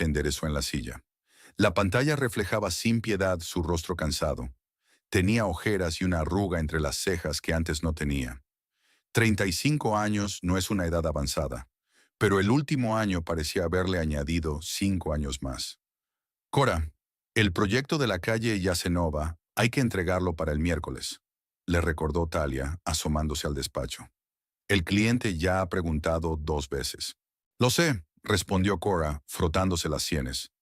enderezó en la silla. La pantalla reflejaba sin piedad su rostro cansado. Tenía ojeras y una arruga entre las cejas que antes no tenía. 35 años no es una edad avanzada, pero el último año parecía haberle añadido 5 años más. Cora, el proyecto de la calle Yasenova hay que entregarlo para el miércoles, le recordó Talia, asomándose al despacho. El cliente ya ha preguntado 2 veces. Lo sé, respondió Cora, frotándose las sienes.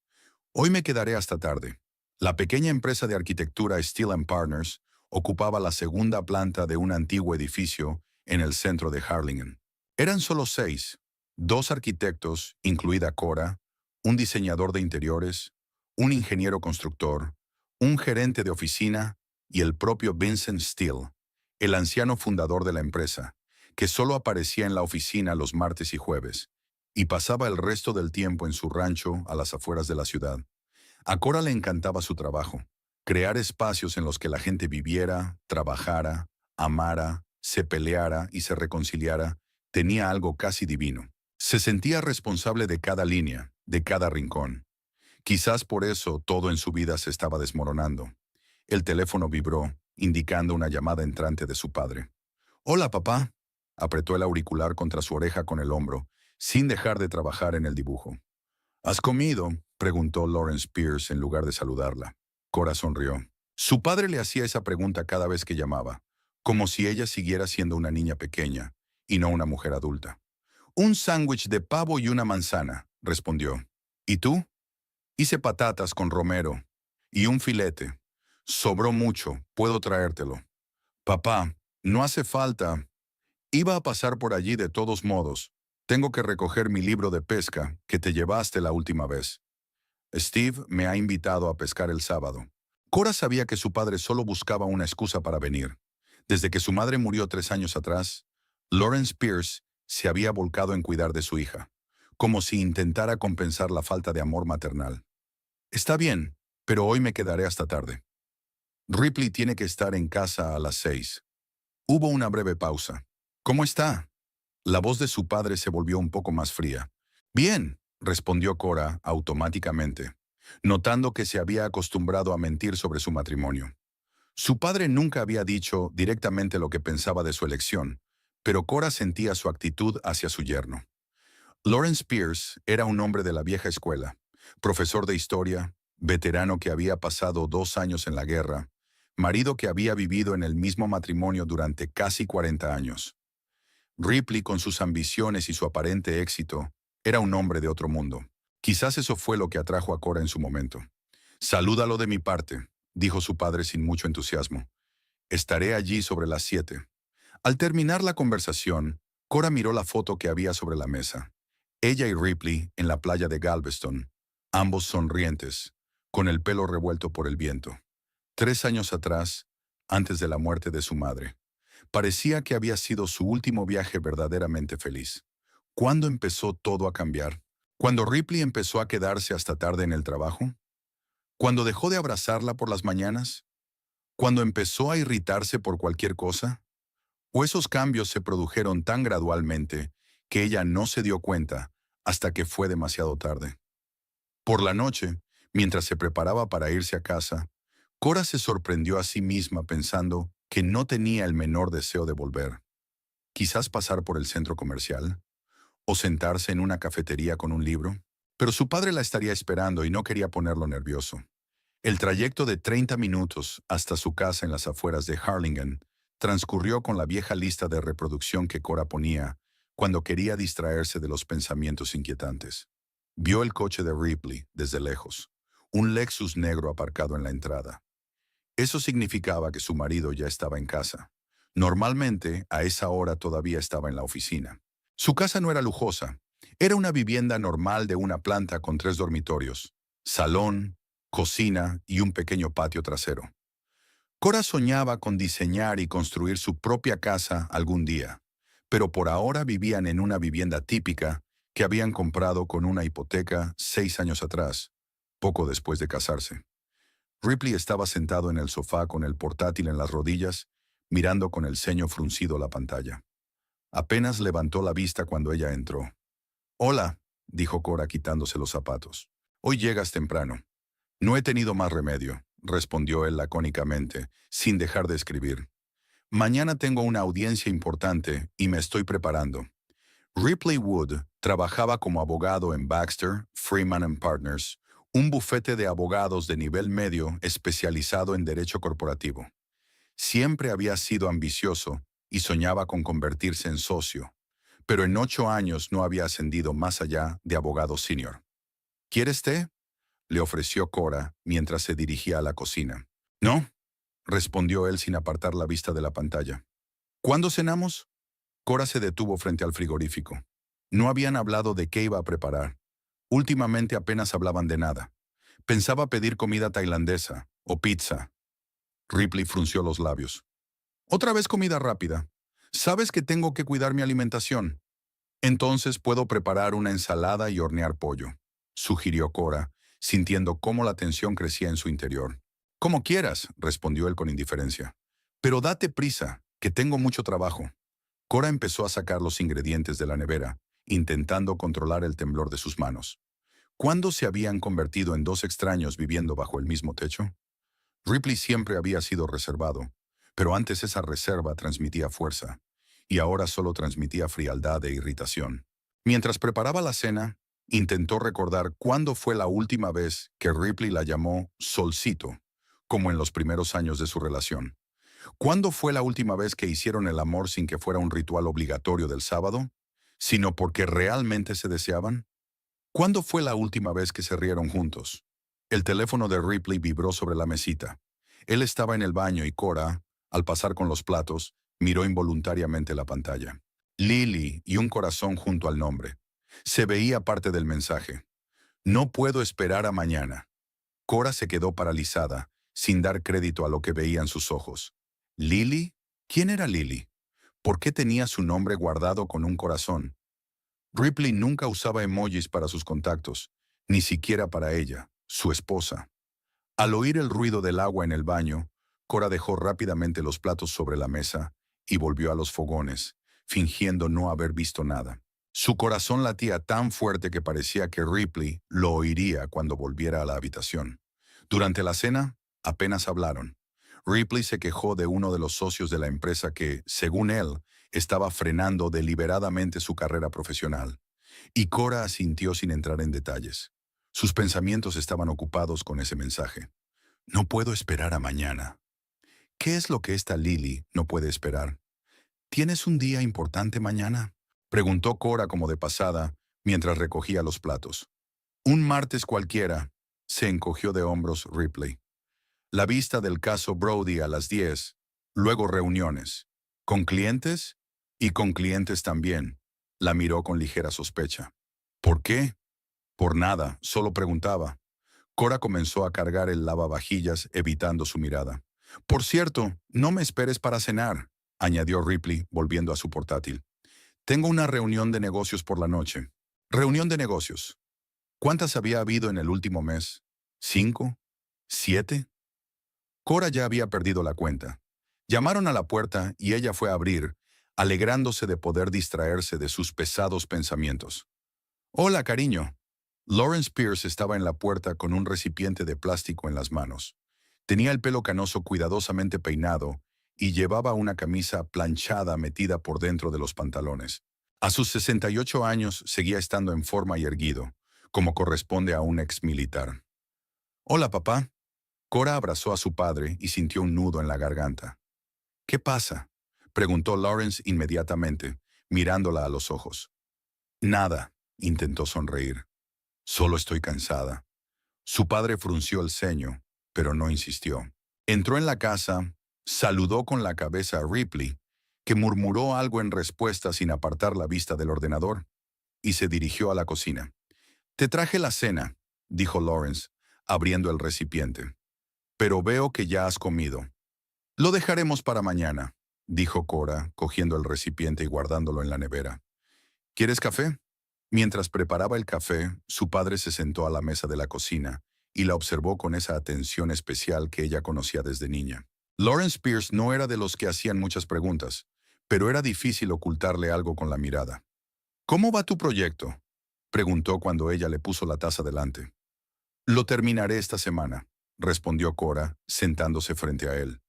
Hoy me quedaré hasta tarde. La pequeña empresa de arquitectura Steel and Partners ocupaba la segunda planta de un antiguo edificio en el centro de Harlingen. Eran solo 6, 2 arquitectos, incluida Cora, un diseñador de interiores, un ingeniero constructor, un gerente de oficina y el propio Vincent Steele, el anciano fundador de la empresa, que solo aparecía en la oficina los martes y jueves, y pasaba el resto del tiempo en su rancho a las afueras de la ciudad. A Cora le encantaba su trabajo, crear espacios en los que la gente viviera, trabajara, amara, se peleara y se reconciliara, tenía algo casi divino. Se sentía responsable de cada línea, de cada rincón. Quizás por eso todo en su vida se estaba desmoronando. El teléfono vibró, indicando una llamada entrante de su padre. «Hola, papá», apretó el auricular contra su oreja con el hombro, sin dejar de trabajar en el dibujo. «¿Has comido?», preguntó Lawrence Pierce en lugar de saludarla. Cora sonrió. Su padre le hacía esa pregunta cada vez que llamaba, como si ella siguiera siendo una niña pequeña, y no una mujer adulta. «Un sándwich de pavo y una manzana», respondió. «¿Y tú?» «Hice patatas con romero. Y un filete. Sobró mucho, puedo traértelo». «Papá, no hace falta. Iba a pasar por allí de todos modos. Tengo que recoger mi libro de pesca que te llevaste la última vez. Steve me ha invitado a pescar el sábado». Cora sabía que su padre solo buscaba una excusa para venir. Desde que su madre murió 3 años atrás, Lawrence Pierce se había volcado en cuidar de su hija, como si intentara compensar la falta de amor maternal. «Está bien, pero hoy me quedaré hasta tarde. Ripley tiene que estar en casa a las 6». Hubo una breve pausa. «¿Cómo está?». La voz de su padre se volvió un poco más fría. «Bien», respondió Cora automáticamente, notando que se había acostumbrado a mentir sobre su matrimonio. Su padre nunca había dicho directamente lo que pensaba de su elección, pero Cora sentía su actitud hacia su yerno. Lawrence Pierce era un hombre de la vieja escuela, profesor de historia, veterano que había pasado 2 años en la guerra, marido que había vivido en el mismo matrimonio durante casi 40 años. Ripley, con sus ambiciones y su aparente éxito, era un hombre de otro mundo. Quizás eso fue lo que atrajo a Cora en su momento. «Salúdalo de mi parte», dijo su padre sin mucho entusiasmo. «Estaré allí sobre las 7». Al terminar la conversación, Cora miró la foto que había sobre la mesa. Ella y Ripley en la playa de Galveston, ambos sonrientes, con el pelo revuelto por el viento. 3 años atrás, antes de la muerte de su madre. Parecía que había sido su último viaje verdaderamente feliz. ¿Cuándo empezó todo a cambiar? ¿Cuando Ripley empezó a quedarse hasta tarde en el trabajo? ¿Cuando dejó de abrazarla por las mañanas? ¿Cuando empezó a irritarse por cualquier cosa? ¿O esos cambios se produjeron tan gradualmente que ella no se dio cuenta hasta que fue demasiado tarde? Por la noche, mientras se preparaba para irse a casa, Cora se sorprendió a sí misma pensando que no tenía el menor deseo de volver. Quizás pasar por el centro comercial, o sentarse en una cafetería con un libro. Pero su padre la estaría esperando y no quería ponerlo nervioso. El trayecto de 30 minutos hasta su casa en las afueras de Harlingen transcurrió con la vieja lista de reproducción que Cora ponía cuando quería distraerse de los pensamientos inquietantes. Vio el coche de Ripley desde lejos, un Lexus negro aparcado en la entrada. Eso significaba que su marido ya estaba en casa. Normalmente, a esa hora todavía estaba en la oficina. Su casa no era lujosa. Era una vivienda normal de una planta con 3 dormitorios, salón, cocina y un pequeño patio trasero. Cora soñaba con diseñar y construir su propia casa algún día, pero por ahora vivían en una vivienda típica que habían comprado con una hipoteca 6 años atrás, poco después de casarse. Ripley estaba sentado en el sofá con el portátil en las rodillas, mirando con el ceño fruncido la pantalla. Apenas levantó la vista cuando ella entró. «Hola», dijo Cora quitándose los zapatos. Hoy llegas temprano. No he tenido más remedio, respondió él lacónicamente, sin dejar de escribir. Mañana tengo una audiencia importante y me estoy preparando. Ripley Wood trabajaba como abogado en Baxter, Freeman and Partners, un bufete de abogados de nivel medio especializado en derecho corporativo. Siempre había sido ambicioso y soñaba con convertirse en socio, pero en 8 años no había ascendido más allá de abogado senior. ¿Quieres té?, le ofreció Cora mientras se dirigía a la cocina. No, respondió él sin apartar la vista de la pantalla. ¿Cuándo cenamos? Cora se detuvo frente al frigorífico. No habían hablado de qué iba a preparar. Últimamente apenas hablaban de nada. Pensaba pedir comida tailandesa o pizza. Ripley frunció los labios. Otra vez comida rápida. Sabes que tengo que cuidar mi alimentación. Entonces puedo preparar una ensalada y hornear pollo, sugirió Cora, sintiendo cómo la tensión crecía en su interior. Como quieras, respondió él con indiferencia. Pero date prisa, que tengo mucho trabajo. Cora empezó a sacar los ingredientes de la nevera, intentando controlar el temblor de sus manos. ¿Cuándo se habían convertido en dos extraños viviendo bajo el mismo techo? Ripley siempre había sido reservado, pero antes esa reserva transmitía fuerza, y ahora solo transmitía frialdad e irritación. Mientras preparaba la cena, intentó recordar cuándo fue la última vez que Ripley la llamó Solcito, como en los primeros años de su relación. ¿Cuándo fue la última vez que hicieron el amor sin que fuera un ritual obligatorio del sábado, sino porque realmente se deseaban? ¿Cuándo fue la última vez que se rieron juntos? El teléfono de Ripley vibró sobre la mesita. Él estaba en el baño y Cora, al pasar con los platos, miró involuntariamente la pantalla. Lily y un corazón junto al nombre. Se veía parte del mensaje. No puedo esperar a mañana. Cora se quedó paralizada, sin dar crédito a lo que veían sus ojos. ¿Lily? ¿Quién era Lily? ¿Por qué tenía su nombre guardado con un corazón? Ripley nunca usaba emojis para sus contactos, ni siquiera para ella, su esposa. Al oír el ruido del agua en el baño, Cora dejó rápidamente los platos sobre la mesa y volvió a los fogones, fingiendo no haber visto nada. Su corazón latía tan fuerte que parecía que Ripley lo oiría cuando volviera a la habitación. Durante la cena, apenas hablaron. Ripley se quejó de uno de los socios de la empresa que, según él, estaba frenando deliberadamente su carrera profesional. Y Cora asintió sin entrar en detalles. Sus pensamientos estaban ocupados con ese mensaje. No puedo esperar a mañana. ¿Qué es lo que esta Lily no puede esperar? ¿Tienes un día importante mañana?, preguntó Cora como de pasada, mientras recogía los platos. Un martes cualquiera, se encogió de hombros Ripley. La vista del caso Brody a las 10, luego reuniones. ¿Con clientes? Y con clientes también. La miró con ligera sospecha. ¿Por qué? Por nada, solo preguntaba. Cora comenzó a cargar el lavavajillas, evitando su mirada. Por cierto, no me esperes para cenar, añadió Ripley, volviendo a su portátil. Tengo una reunión de negocios por la noche. Reunión de negocios. ¿Cuántas había habido en el último mes? ¿5? ¿7? Cora ya había perdido la cuenta. Llamaron a la puerta y ella fue a abrir, alegrándose de poder distraerse de sus pesados pensamientos. Hola, cariño. Lawrence Pierce estaba en la puerta con un recipiente de plástico en las manos. Tenía el pelo canoso cuidadosamente peinado y llevaba una camisa planchada metida por dentro de los pantalones. A sus 68 años seguía estando en forma y erguido, como corresponde a un ex militar. Hola, papá. Cora abrazó a su padre y sintió un nudo en la garganta. ¿Qué pasa?, preguntó Lawrence inmediatamente, mirándola a los ojos. Nada, intentó sonreír. Solo estoy cansada. Su padre frunció el ceño, pero no insistió. Entró en la casa, saludó con la cabeza a Ripley, que murmuró algo en respuesta sin apartar la vista del ordenador, y se dirigió a la cocina. Te traje la cena, dijo Lawrence, abriendo el recipiente. Pero veo que ya has comido. Lo dejaremos para mañana, dijo Cora, cogiendo el recipiente y guardándolo en la nevera. ¿Quieres café? Mientras preparaba el café, su padre se sentó a la mesa de la cocina y la observó con esa atención especial que ella conocía desde niña. Lawrence Pierce no era de los que hacían muchas preguntas, pero era difícil ocultarle algo con la mirada. ¿Cómo va tu proyecto?, preguntó cuando ella le puso la taza delante. Lo terminaré esta semana, respondió Cora, sentándose frente a él.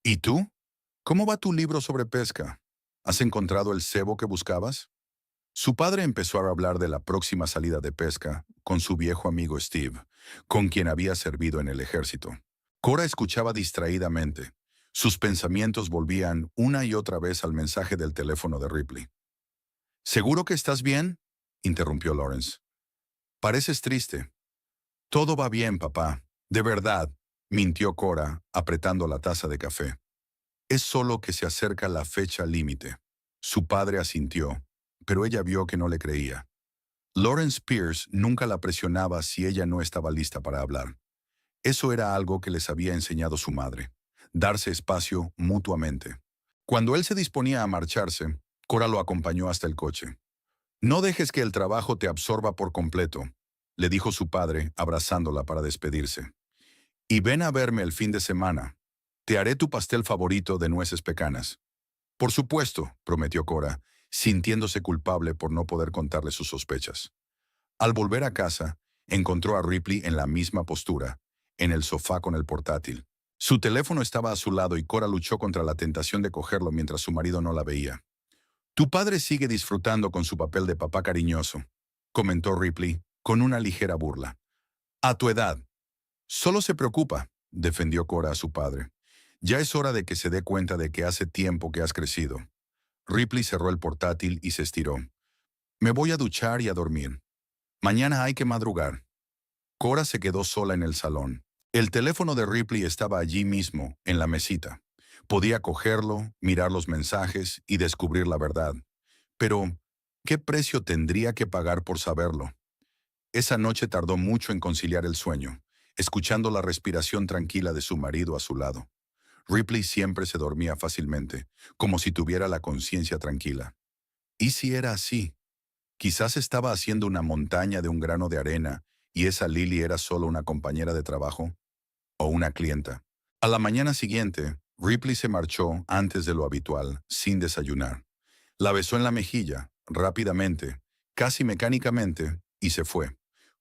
¿Y tú? ¿Cómo va tu libro sobre pesca? ¿Has encontrado el cebo que buscabas? Su padre empezó a hablar de la próxima salida de pesca con su viejo amigo Steve, con quien había servido en el ejército. Cora escuchaba distraídamente. Sus pensamientos volvían una y otra vez al mensaje del teléfono de Ripley. ¿Seguro que estás bien?, interrumpió Lawrence. Pareces triste. Todo va bien, papá. De verdad, mintió Cora, apretando la taza de café. Es solo que se acerca la fecha límite. Su padre asintió, pero ella vio que no le creía. Lawrence Pierce nunca la presionaba si ella no estaba lista para hablar. Eso era algo que les había enseñado su madre. Darse espacio mutuamente. Cuando él se disponía a marcharse, Cora lo acompañó hasta el coche. No dejes que el trabajo te absorba por completo, le dijo su padre, abrazándola para despedirse. Y ven a verme el fin de semana. Te haré tu pastel favorito de nueces pecanas. Por supuesto, prometió Cora, sintiéndose culpable por no poder contarle sus sospechas. Al volver a casa, encontró a Ripley en la misma postura, en el sofá con el portátil. Su teléfono estaba a su lado y Cora luchó contra la tentación de cogerlo mientras su marido no la veía. Tu padre sigue disfrutando con su papel de papá cariñoso, comentó Ripley, con una ligera burla. A tu edad. Solo se preocupa, defendió Cora a su padre. Ya es hora de que se dé cuenta de que hace tiempo que has crecido. Ripley cerró el portátil y se estiró. Me voy a duchar y a dormir. Mañana hay que madrugar. Cora se quedó sola en el salón. El teléfono de Ripley estaba allí mismo, en la mesita. Podía cogerlo, mirar los mensajes y descubrir la verdad. Pero, ¿qué precio tendría que pagar por saberlo? Esa noche tardó mucho en conciliar el sueño, escuchando la respiración tranquila de su marido a su lado. Ripley siempre se dormía fácilmente, como si tuviera la conciencia tranquila. ¿Y si era así? Quizás estaba haciendo una montaña de un grano de arena y esa Lily era solo una compañera de trabajo o una clienta. A la mañana siguiente, Ripley se marchó antes de lo habitual, sin desayunar. La besó en la mejilla, rápidamente, casi mecánicamente, y se fue.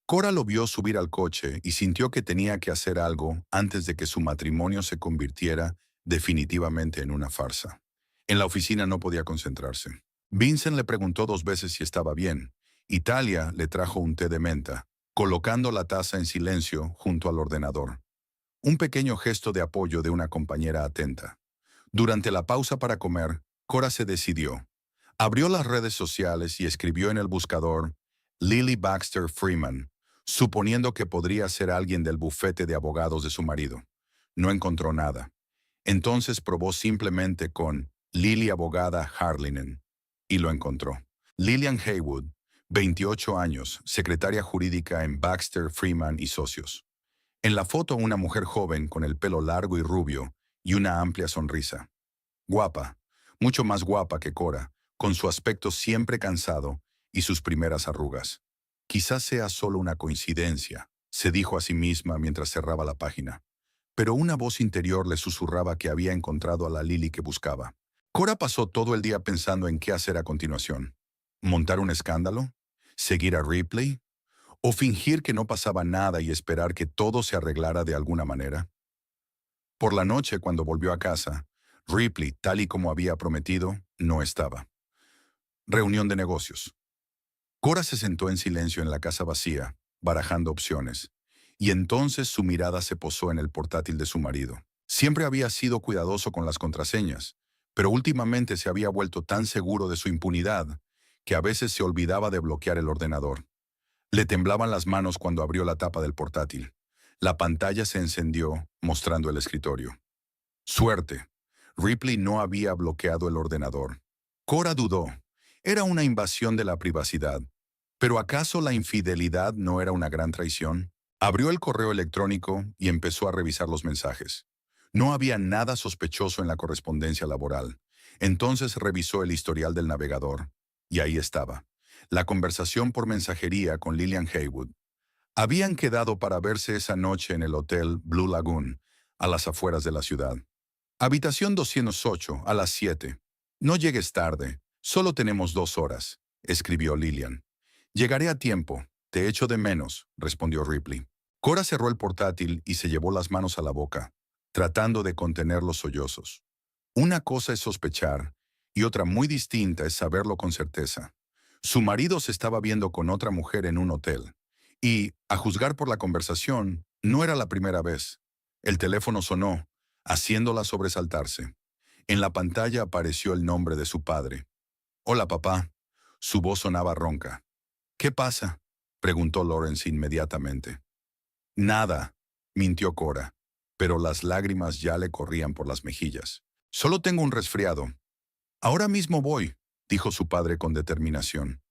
Cora lo vio subir al coche y sintió que tenía que hacer algo antes de que su matrimonio se convirtiera definitivamente en una farsa. En la oficina no podía concentrarse. Vincent le preguntó 2 veces si estaba bien. Italia le trajo un té de menta, colocando la taza en silencio junto al ordenador. Un pequeño gesto de apoyo de una compañera atenta. Durante la pausa para comer, Cora se decidió. Abrió las redes sociales y escribió en el buscador Lily Baxter Freeman, suponiendo que podría ser alguien del bufete de abogados de su marido. No encontró nada. Entonces probó simplemente con Lily Abogada Harlinen y lo encontró. Lillian Haywood, 28 años, secretaria jurídica en Baxter, Freeman y Socios. En la foto una mujer joven con el pelo largo y rubio y una amplia sonrisa. Guapa, mucho más guapa que Cora, con su aspecto siempre cansado y sus primeras arrugas. Quizás sea solo una coincidencia, se dijo a sí misma mientras cerraba la página. Pero una voz interior le susurraba que había encontrado a la Lily que buscaba. Cora pasó todo el día pensando en qué hacer a continuación. ¿Montar un escándalo? ¿Seguir a Ripley? ¿O fingir que no pasaba nada y esperar que todo se arreglara de alguna manera? Por la noche, cuando volvió a casa, Ripley, tal y como había prometido, no estaba. Reunión de negocios. Cora se sentó en silencio en la casa vacía, barajando opciones, y entonces su mirada se posó en el portátil de su marido. Siempre había sido cuidadoso con las contraseñas, pero últimamente se había vuelto tan seguro de su impunidad que a veces se olvidaba de bloquear el ordenador. Le temblaban las manos cuando abrió la tapa del portátil. La pantalla se encendió, mostrando el escritorio. Suerte. Ripley no había bloqueado el ordenador. Cora dudó. Era una invasión de la privacidad. ¿Pero acaso la infidelidad no era una gran traición? Abrió el correo electrónico y empezó a revisar los mensajes. No había nada sospechoso en la correspondencia laboral. Entonces revisó el historial del navegador. Y ahí estaba. La conversación por mensajería con Lillian Haywood. Habían quedado para verse esa noche en el Hotel Blue Lagoon, a las afueras de la ciudad. Habitación 208, a las 7. No llegues tarde, solo tenemos 2 horas, escribió Lillian. Llegaré a tiempo, te echo de menos, respondió Ripley. Cora cerró el portátil y se llevó las manos a la boca, tratando de contener los sollozos. Una cosa es sospechar y otra muy distinta es saberlo con certeza. Su marido se estaba viendo con otra mujer en un hotel y, a juzgar por la conversación, no era la primera vez. El teléfono sonó, haciéndola sobresaltarse. En la pantalla apareció el nombre de su padre. «Hola, papá». Su voz sonaba ronca. «¿Qué pasa?», preguntó Lawrence inmediatamente. «Nada», mintió Cora, pero las lágrimas ya le corrían por las mejillas. «Solo tengo un resfriado». «Ahora mismo voy», dijo su padre con determinación.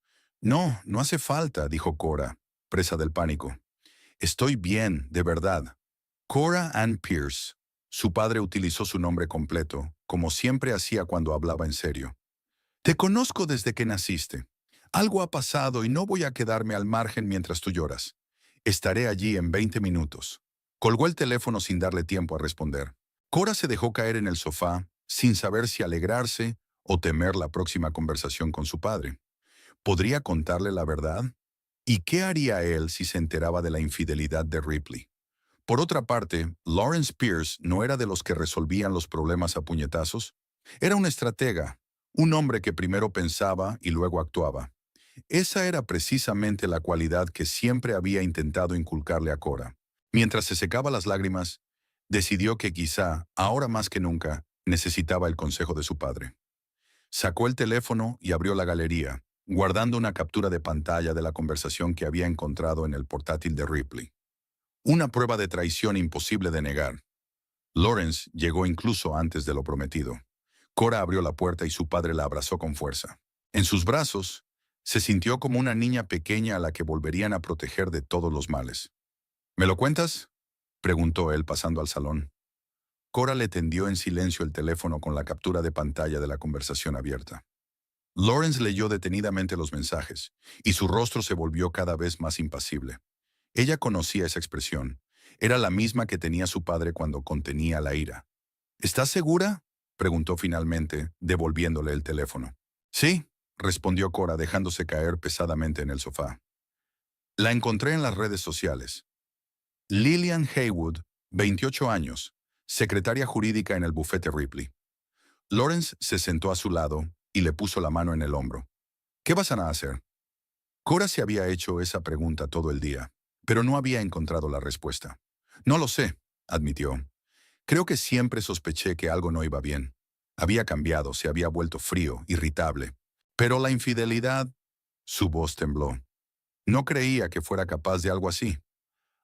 «No, no hace falta», dijo Cora, presa del pánico. «Estoy bien, de verdad». Cora Ann Pierce. Su padre utilizó su nombre completo, como siempre hacía cuando hablaba en serio. «Te conozco desde que naciste. Algo ha pasado y no voy a quedarme al margen mientras tú lloras. Estaré allí en 20 minutos». Colgó el teléfono sin darle tiempo a responder. Cora se dejó caer en el sofá, sin saber si alegrarse o temer la próxima conversación con su padre. ¿Podría contarle la verdad? ¿Y qué haría él si se enteraba de la infidelidad de Ripley? Por otra parte, Lawrence Pierce no era de los que resolvían los problemas a puñetazos. Era un estratega, un hombre que primero pensaba y luego actuaba. Esa era precisamente la cualidad que siempre había intentado inculcarle a Cora. Mientras se secaba las lágrimas, decidió que quizá, ahora más que nunca, necesitaba el consejo de su padre. Sacó el teléfono y abrió la galería, guardando una captura de pantalla de la conversación que había encontrado en el portátil de Ripley. Una prueba de traición imposible de negar. Lawrence llegó incluso antes de lo prometido. Cora abrió la puerta y su padre la abrazó con fuerza. En sus brazos, se sintió como una niña pequeña a la que volverían a proteger de todos los males. «¿Me lo cuentas?», preguntó él pasando al salón. Cora le tendió en silencio el teléfono con la captura de pantalla de la conversación abierta. Lawrence leyó detenidamente los mensajes, y su rostro se volvió cada vez más impasible. Ella conocía esa expresión. Era la misma que tenía su padre cuando contenía la ira. «¿Estás segura?», preguntó finalmente, devolviéndole el teléfono. «Sí», respondió Cora dejándose caer pesadamente en el sofá. «La encontré en las redes sociales. Lillian Haywood, 28 años, secretaria jurídica en el bufete Ripley». Lawrence se sentó a su lado y le puso la mano en el hombro. «¿Qué vas a hacer?». Cora se había hecho esa pregunta todo el día, pero no había encontrado la respuesta. «No lo sé», admitió. «Creo que siempre sospeché que algo no iba bien. Había cambiado, se había vuelto frío, irritable. Pero la infidelidad...». Su voz tembló. «No creía que fuera capaz de algo así».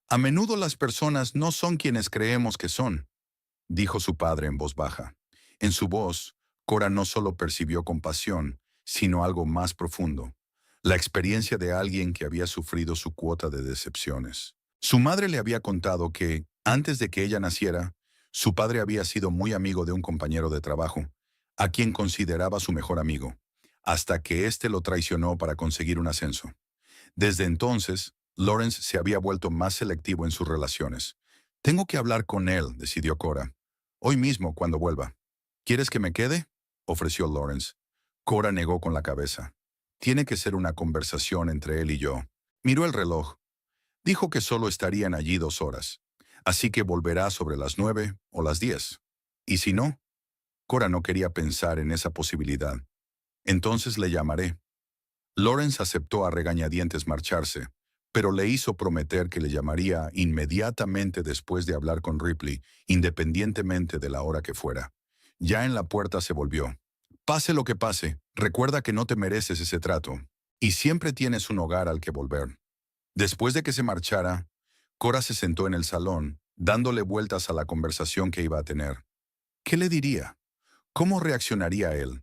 «A menudo las personas no son quienes creemos que son», dijo su padre en voz baja. En su voz, Cora no solo percibió compasión, sino algo más profundo, la experiencia de alguien que había sufrido su cuota de decepciones. Su madre le había contado que, antes de que ella naciera, su padre había sido muy amigo de un compañero de trabajo, a quien consideraba su mejor amigo, hasta que éste lo traicionó para conseguir un ascenso. Desde entonces, Lawrence se había vuelto más selectivo en sus relaciones. «Tengo que hablar con él», decidió Cora. «Hoy mismo, cuando vuelva». «¿Quieres que me quede?», ofreció Lawrence. Cora negó con la cabeza. «Tiene que ser una conversación entre él y yo». Miró el reloj. Dijo que solo estarían allí 2 horas, así que volverá sobre las 9 o las 10. ¿Y si no? Cora no quería pensar en esa posibilidad. «Entonces le llamaré». Lawrence aceptó a regañadientes marcharse, pero le hizo prometer que le llamaría inmediatamente después de hablar con Ripley, independientemente de la hora que fuera. Ya en la puerta se volvió. «Pase lo que pase, recuerda que no te mereces ese trato, y siempre tienes un hogar al que volver». Después de que se marchara, Cora se sentó en el salón, dándole vueltas a la conversación que iba a tener. ¿Qué le diría? ¿Cómo reaccionaría él?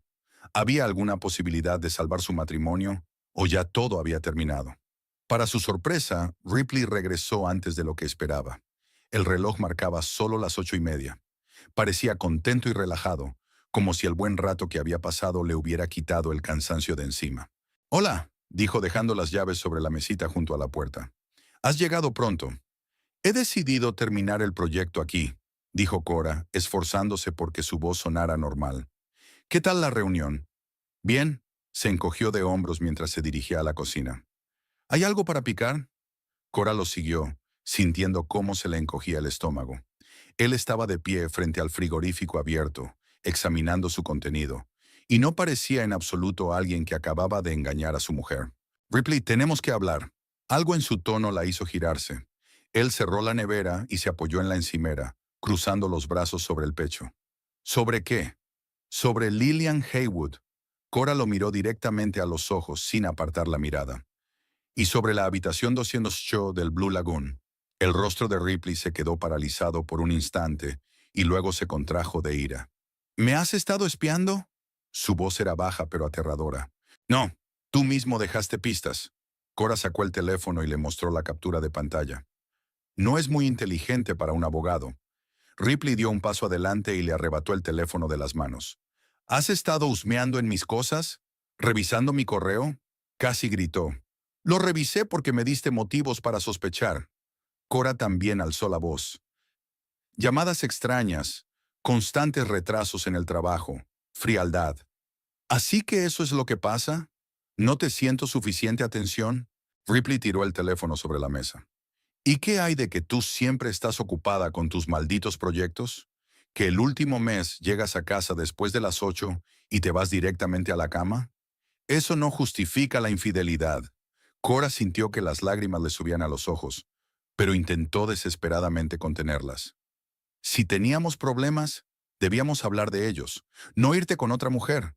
¿Había alguna posibilidad de salvar su matrimonio o ya todo había terminado? Para su sorpresa, Ripley regresó antes de lo que esperaba. El reloj marcaba solo las 8:30. Parecía contento y relajado, como si el buen rato que había pasado le hubiera quitado el cansancio de encima. «Hola», dijo dejando las llaves sobre la mesita junto a la puerta. «Has llegado pronto». «He decidido terminar el proyecto aquí», dijo Cora, esforzándose porque su voz sonara normal. «¿Qué tal la reunión?». «Bien», se encogió de hombros mientras se dirigía a la cocina. «¿Hay algo para picar?». Cora lo siguió, sintiendo cómo se le encogía el estómago. Él estaba de pie frente al frigorífico abierto, examinando su contenido, y no parecía en absoluto alguien que acababa de engañar a su mujer. Ripley, tenemos que hablar. Algo en su tono la hizo girarse. Él cerró la nevera y se apoyó en la encimera, cruzando los brazos sobre el pecho. ¿Sobre qué? Sobre Lillian Haywood. Cora lo miró directamente a los ojos sin apartar la mirada. Y sobre la habitación 208 del Blue Lagoon. El rostro de Ripley se quedó paralizado por un instante y luego se contrajo de ira. ¿Me has estado espiando? Su voz era baja pero aterradora. No, tú mismo dejaste pistas. Cora sacó el teléfono y le mostró la captura de pantalla. No es muy inteligente para un abogado. Ripley dio un paso adelante y le arrebató el teléfono de las manos. ¿Has estado husmeando en mis cosas? ¿Revisando mi correo? Casi gritó. Lo revisé porque me diste motivos para sospechar. Cora también alzó la voz. Llamadas extrañas, constantes retrasos en el trabajo, frialdad. ¿Así que eso es lo que pasa? ¿No te siento suficiente atención? Ripley tiró el teléfono sobre la mesa. ¿Y qué hay de que tú siempre estás ocupada con tus malditos proyectos? ¿Que el último mes llegas a casa después de las 8 y te vas directamente a la cama? Eso no justifica la infidelidad. Cora sintió que las lágrimas le subían a los ojos, pero intentó desesperadamente contenerlas. Si teníamos problemas, debíamos hablar de ellos, no irte con otra mujer.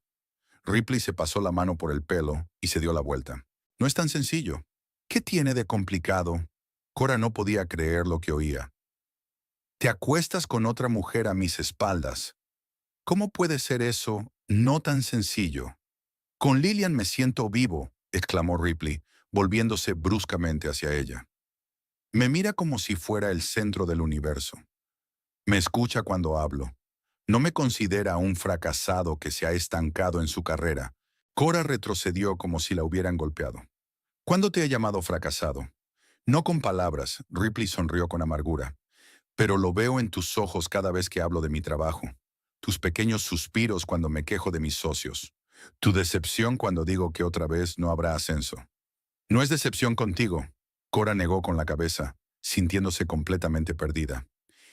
Ripley se pasó la mano por el pelo y se dio la vuelta. No es tan sencillo. ¿Qué tiene de complicado? Cora no podía creer lo que oía. Te acuestas con otra mujer a mis espaldas. ¿Cómo puede ser eso no tan sencillo? Con Lillian me siento vivo, exclamó Ripley, volviéndose bruscamente hacia ella. Me mira como si fuera el centro del universo. Me escucha cuando hablo. No me considera un fracasado que se ha estancado en su carrera. Cora retrocedió como si la hubieran golpeado. ¿Cuándo te he llamado fracasado? No con palabras, Ripley sonrió con amargura. Pero lo veo en tus ojos cada vez que hablo de mi trabajo. Tus pequeños suspiros cuando me quejo de mis socios. Tu decepción cuando digo que otra vez no habrá ascenso. No es decepción contigo. Cora negó con la cabeza, sintiéndose completamente perdida.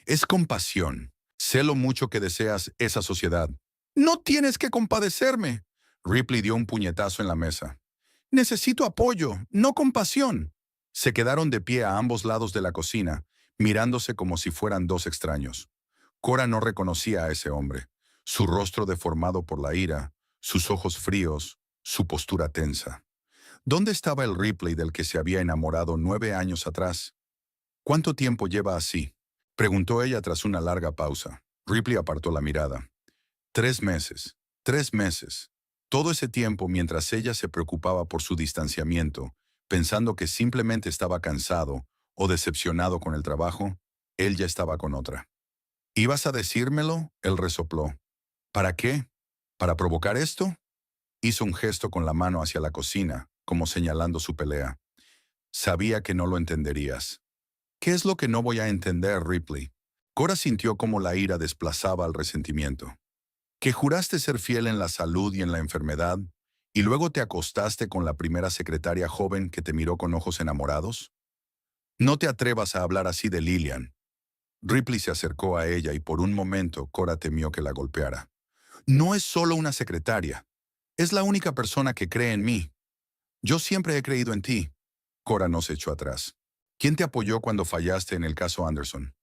Es compasión. Sé lo mucho que deseas esa sociedad. No tienes que compadecerme. Ripley dio un puñetazo en la mesa. Necesito apoyo, no compasión. Se quedaron de pie a ambos lados de la cocina, mirándose como si fueran dos extraños. Cora no reconocía a ese hombre, su rostro deformado por la ira, sus ojos fríos, su postura tensa. ¿Dónde estaba el Ripley del que se había enamorado 9 años atrás? ¿Cuánto tiempo lleva así? Preguntó ella tras una larga pausa. Ripley apartó la mirada. 3 meses. 3 meses. Todo ese tiempo mientras ella se preocupaba por su distanciamiento, pensando que simplemente estaba cansado o decepcionado con el trabajo, él ya estaba con otra. ¿Ibas a decírmelo? Él resopló. ¿Para qué? ¿Para provocar esto? Hizo un gesto con la mano hacia la cocina, como señalando su pelea. Sabía que no lo entenderías. ¿Qué es lo que no voy a entender, Ripley? Cora sintió cómo la ira desplazaba al resentimiento. ¿Que juraste ser fiel en la salud y en la enfermedad, y luego te acostaste con la primera secretaria joven que te miró con ojos enamorados? No te atrevas a hablar así de Lillian. Ripley se acercó a ella y por un momento Cora temió que la golpeara. No es solo una secretaria. Es la única persona que cree en mí. Yo siempre he creído en ti. Cora no se echó atrás. ¿Quién te apoyó cuando fallaste en el caso Anderson?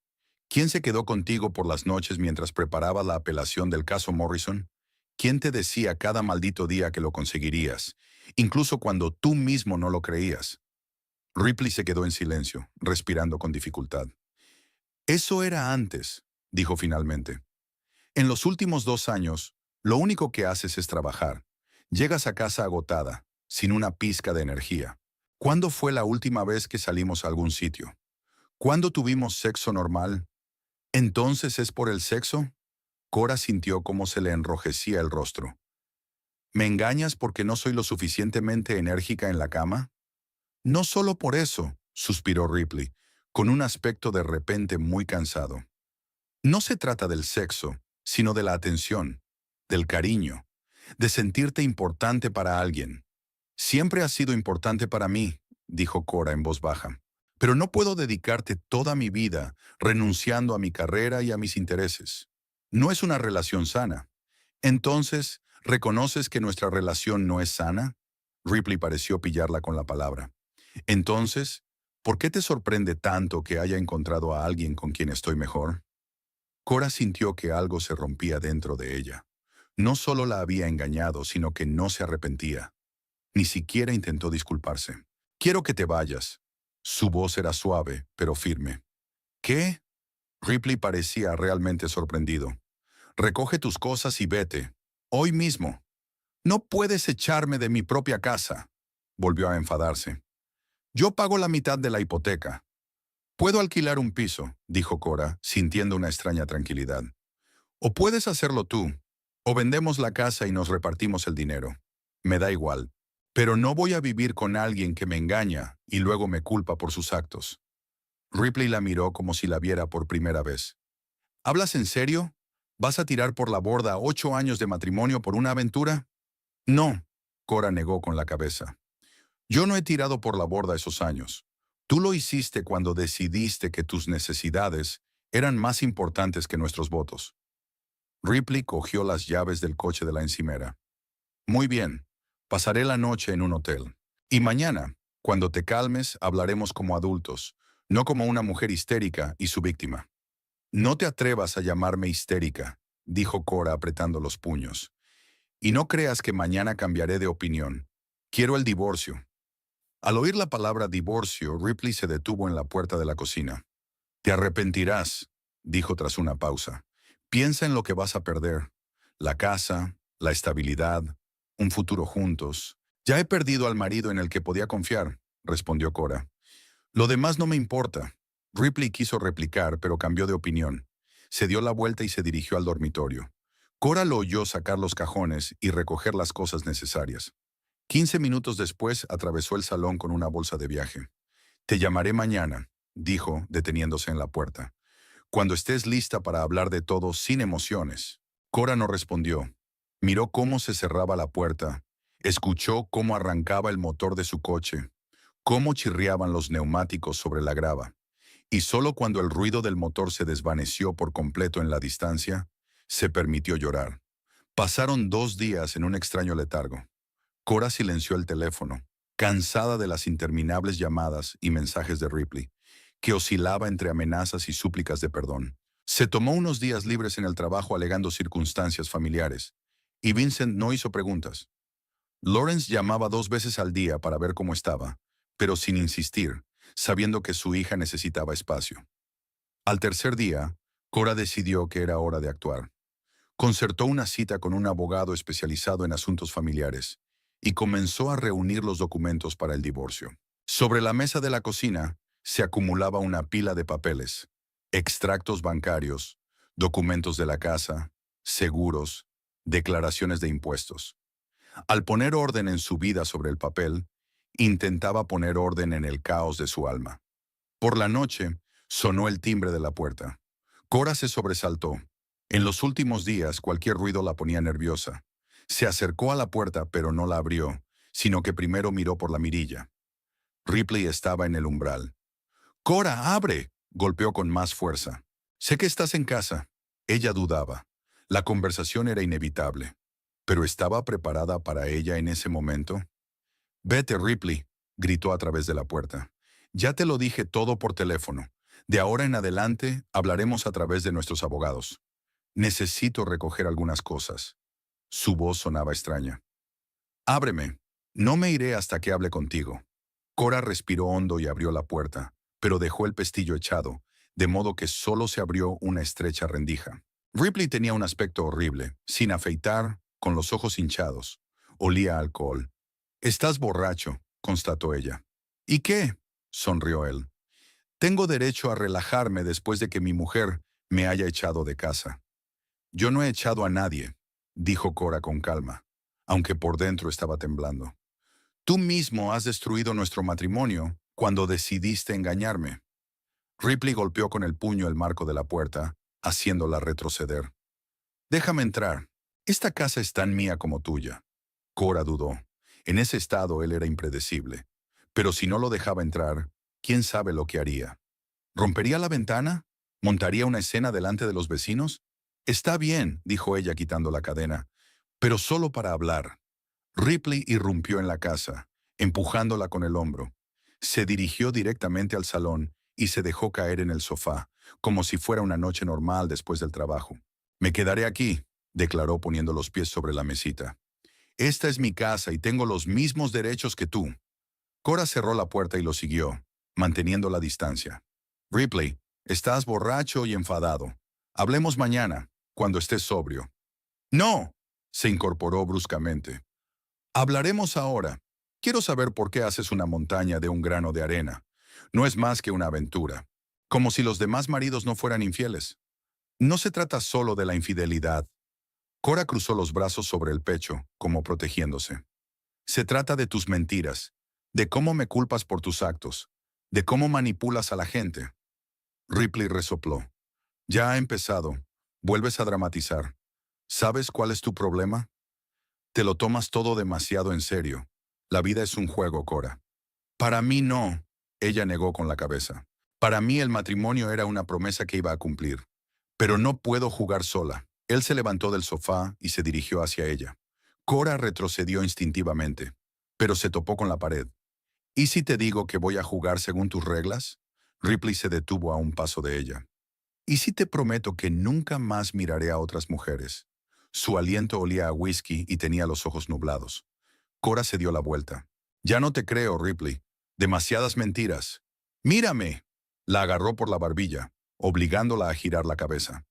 ¿Quién se quedó contigo por las noches mientras preparaba la apelación del caso Morrison? ¿Quién te decía cada maldito día que lo conseguirías, incluso cuando tú mismo no lo creías? Ripley se quedó en silencio, respirando con dificultad. Eso era antes, dijo finalmente. En los últimos 2 años, lo único que haces es trabajar. Llegas a casa agotada, sin una pizca de energía. ¿Cuándo fue la última vez que salimos a algún sitio? ¿Cuándo tuvimos sexo normal? ¿Entonces es por el sexo? Cora sintió cómo se le enrojecía el rostro. ¿Me engañas porque no soy lo suficientemente enérgica en la cama? No solo por eso, suspiró Ripley, con un aspecto de repente muy cansado. No se trata del sexo, sino de la atención, del cariño, de sentirte importante para alguien. Siempre has sido importante para mí, dijo Cora en voz baja. Pero no puedo dedicarte toda mi vida renunciando a mi carrera y a mis intereses. No es una relación sana. Entonces, ¿reconoces que nuestra relación no es sana? Ripley pareció pillarla con la palabra. Entonces, ¿por qué te sorprende tanto que haya encontrado a alguien con quien estoy mejor? Cora sintió que algo se rompía dentro de ella. No solo la había engañado, sino que no se arrepentía. Ni siquiera intentó disculparse. Quiero que te vayas. Su voz era suave, pero firme. ¿Qué? Ripley parecía realmente sorprendido. Recoge tus cosas y vete. Hoy mismo. No puedes echarme de mi propia casa. Volvió a enfadarse. Yo pago la mitad de la hipoteca. Puedo alquilar un piso, dijo Cora, sintiendo una extraña tranquilidad. O puedes hacerlo tú, o vendemos la casa y nos repartimos el dinero. Me da igual. Pero no voy a vivir con alguien que me engaña y luego me culpa por sus actos. Ripley la miró como si la viera por primera vez. ¿Hablas en serio? ¿Vas a tirar por la borda 8 años de matrimonio por una aventura? No, Cora negó con la cabeza. Yo no he tirado por la borda esos años. Tú lo hiciste cuando decidiste que tus necesidades eran más importantes que nuestros votos. Ripley cogió las llaves del coche de la encimera. Muy bien, pasaré la noche en un hotel. Y mañana, cuando te calmes, hablaremos como adultos, no como una mujer histérica y su víctima. No te atrevas a llamarme histérica, dijo Cora apretando los puños. Y no creas que mañana cambiaré de opinión. Quiero el divorcio. Al oír la palabra divorcio, Ripley se detuvo en la puerta de la cocina. Te arrepentirás, dijo tras una pausa. Piensa en lo que vas a perder. La casa, la estabilidad, un futuro juntos. Ya he perdido al marido en el que podía confiar, respondió Cora. Lo demás no me importa. Ripley quiso replicar, pero cambió de opinión. Se dio la vuelta y se dirigió al dormitorio. Cora lo oyó sacar los cajones y recoger las cosas necesarias. 15 minutos después atravesó el salón con una bolsa de viaje. Te llamaré mañana, dijo, deteniéndose en la puerta. Cuando estés lista para hablar de todo sin emociones. Cora no respondió. Miró cómo se cerraba la puerta. Escuchó cómo arrancaba el motor de su coche, cómo chirriaban los neumáticos sobre la grava. Y solo cuando el ruido del motor se desvaneció por completo en la distancia, se permitió llorar. Pasaron 2 días en un extraño letargo. Cora silenció el teléfono, cansada de las interminables llamadas y mensajes de Ripley, que oscilaba entre amenazas y súplicas de perdón. Se tomó unos días libres en el trabajo alegando circunstancias familiares, y Vincent no hizo preguntas. Lawrence llamaba 2 veces al día para ver cómo estaba, pero sin insistir, sabiendo que su hija necesitaba espacio. Al tercer día, Cora decidió que era hora de actuar. Concertó una cita con un abogado especializado en asuntos familiares y comenzó a reunir los documentos para el divorcio. Sobre la mesa de la cocina se acumulaba una pila de papeles, extractos bancarios, documentos de la casa, seguros, declaraciones de impuestos. Al poner orden en su vida sobre el papel, intentaba poner orden en el caos de su alma. Por la noche, sonó el timbre de la puerta. Cora se sobresaltó. En los últimos días, cualquier ruido la ponía nerviosa. Se acercó a la puerta, pero no la abrió, sino que primero miró por la mirilla. Ripley estaba en el umbral. «¡Cora, abre!», golpeó con más fuerza. «Sé que estás en casa». Ella dudaba. La conversación era inevitable. ¿Pero estaba preparada para ella en ese momento? «Vete, Ripley», gritó a través de la puerta. «Ya te lo dije todo por teléfono. De ahora en adelante hablaremos a través de nuestros abogados. Necesito recoger algunas cosas». Su voz sonaba extraña. «Ábreme. No me iré hasta que hable contigo». Cora respiró hondo y abrió la puerta, pero dejó el pestillo echado, de modo que solo se abrió una estrecha rendija. Ripley tenía un aspecto horrible, sin afeitar, con los ojos hinchados. Olía a alcohol. «Estás borracho», constató ella. «¿Y qué?», sonrió él. «Tengo derecho a relajarme después de que mi mujer me haya echado de casa». «Yo no he echado a nadie», dijo Cora con calma, aunque por dentro estaba temblando. «Tú mismo has destruido nuestro matrimonio cuando decidiste engañarme». Ripley golpeó con el puño el marco de la puerta, haciéndola retroceder. «Déjame entrar. Esta casa es tan mía como tuya». Cora dudó. En ese estado él era impredecible. Pero si no lo dejaba entrar, ¿Quién sabe lo que haría? ¿Rompería la ventana? ¿Montaría una escena delante de los vecinos? Está bien, dijo ella quitando la cadena, pero solo para hablar. Ripley irrumpió en la casa, empujándola con el hombro. Se dirigió directamente al salón y se dejó caer en el sofá, como si fuera una noche normal después del trabajo. Me quedaré aquí, declaró poniendo los pies sobre la mesita. Esta es mi casa y tengo los mismos derechos que tú. Cora cerró la puerta y lo siguió, manteniendo la distancia. Ripley, estás borracho y enfadado. Hablemos mañana, cuando estés sobrio. No, se incorporó bruscamente. Hablaremos ahora. Quiero saber por qué haces una montaña de un grano de arena. No es más que una aventura. Como si los demás maridos no fueran infieles. No se trata solo de la infidelidad. Cora cruzó los brazos sobre el pecho, como protegiéndose. Se trata de tus mentiras, de cómo me culpas por tus actos, de cómo manipulas a la gente. Ripley resopló. Ya ha empezado. Vuelves a dramatizar. ¿Sabes cuál es tu problema? Te lo tomas todo demasiado en serio. La vida es un juego, Cora. Para mí no, ella negó con la cabeza. Para mí el matrimonio era una promesa que iba a cumplir. Pero no puedo jugar sola. Él se levantó del sofá y se dirigió hacia ella. Cora retrocedió instintivamente, pero se topó con la pared. ¿Y si te digo que voy a jugar según tus reglas? Ripley se detuvo a un paso de ella. ¿Y si te prometo que nunca más miraré a otras mujeres? Su aliento olía a whisky y tenía los ojos nublados. Cora se dio la vuelta. Ya no te creo, Ripley. Demasiadas mentiras. ¡Mírame! La agarró por la barbilla, obligándola a girar la cabeza.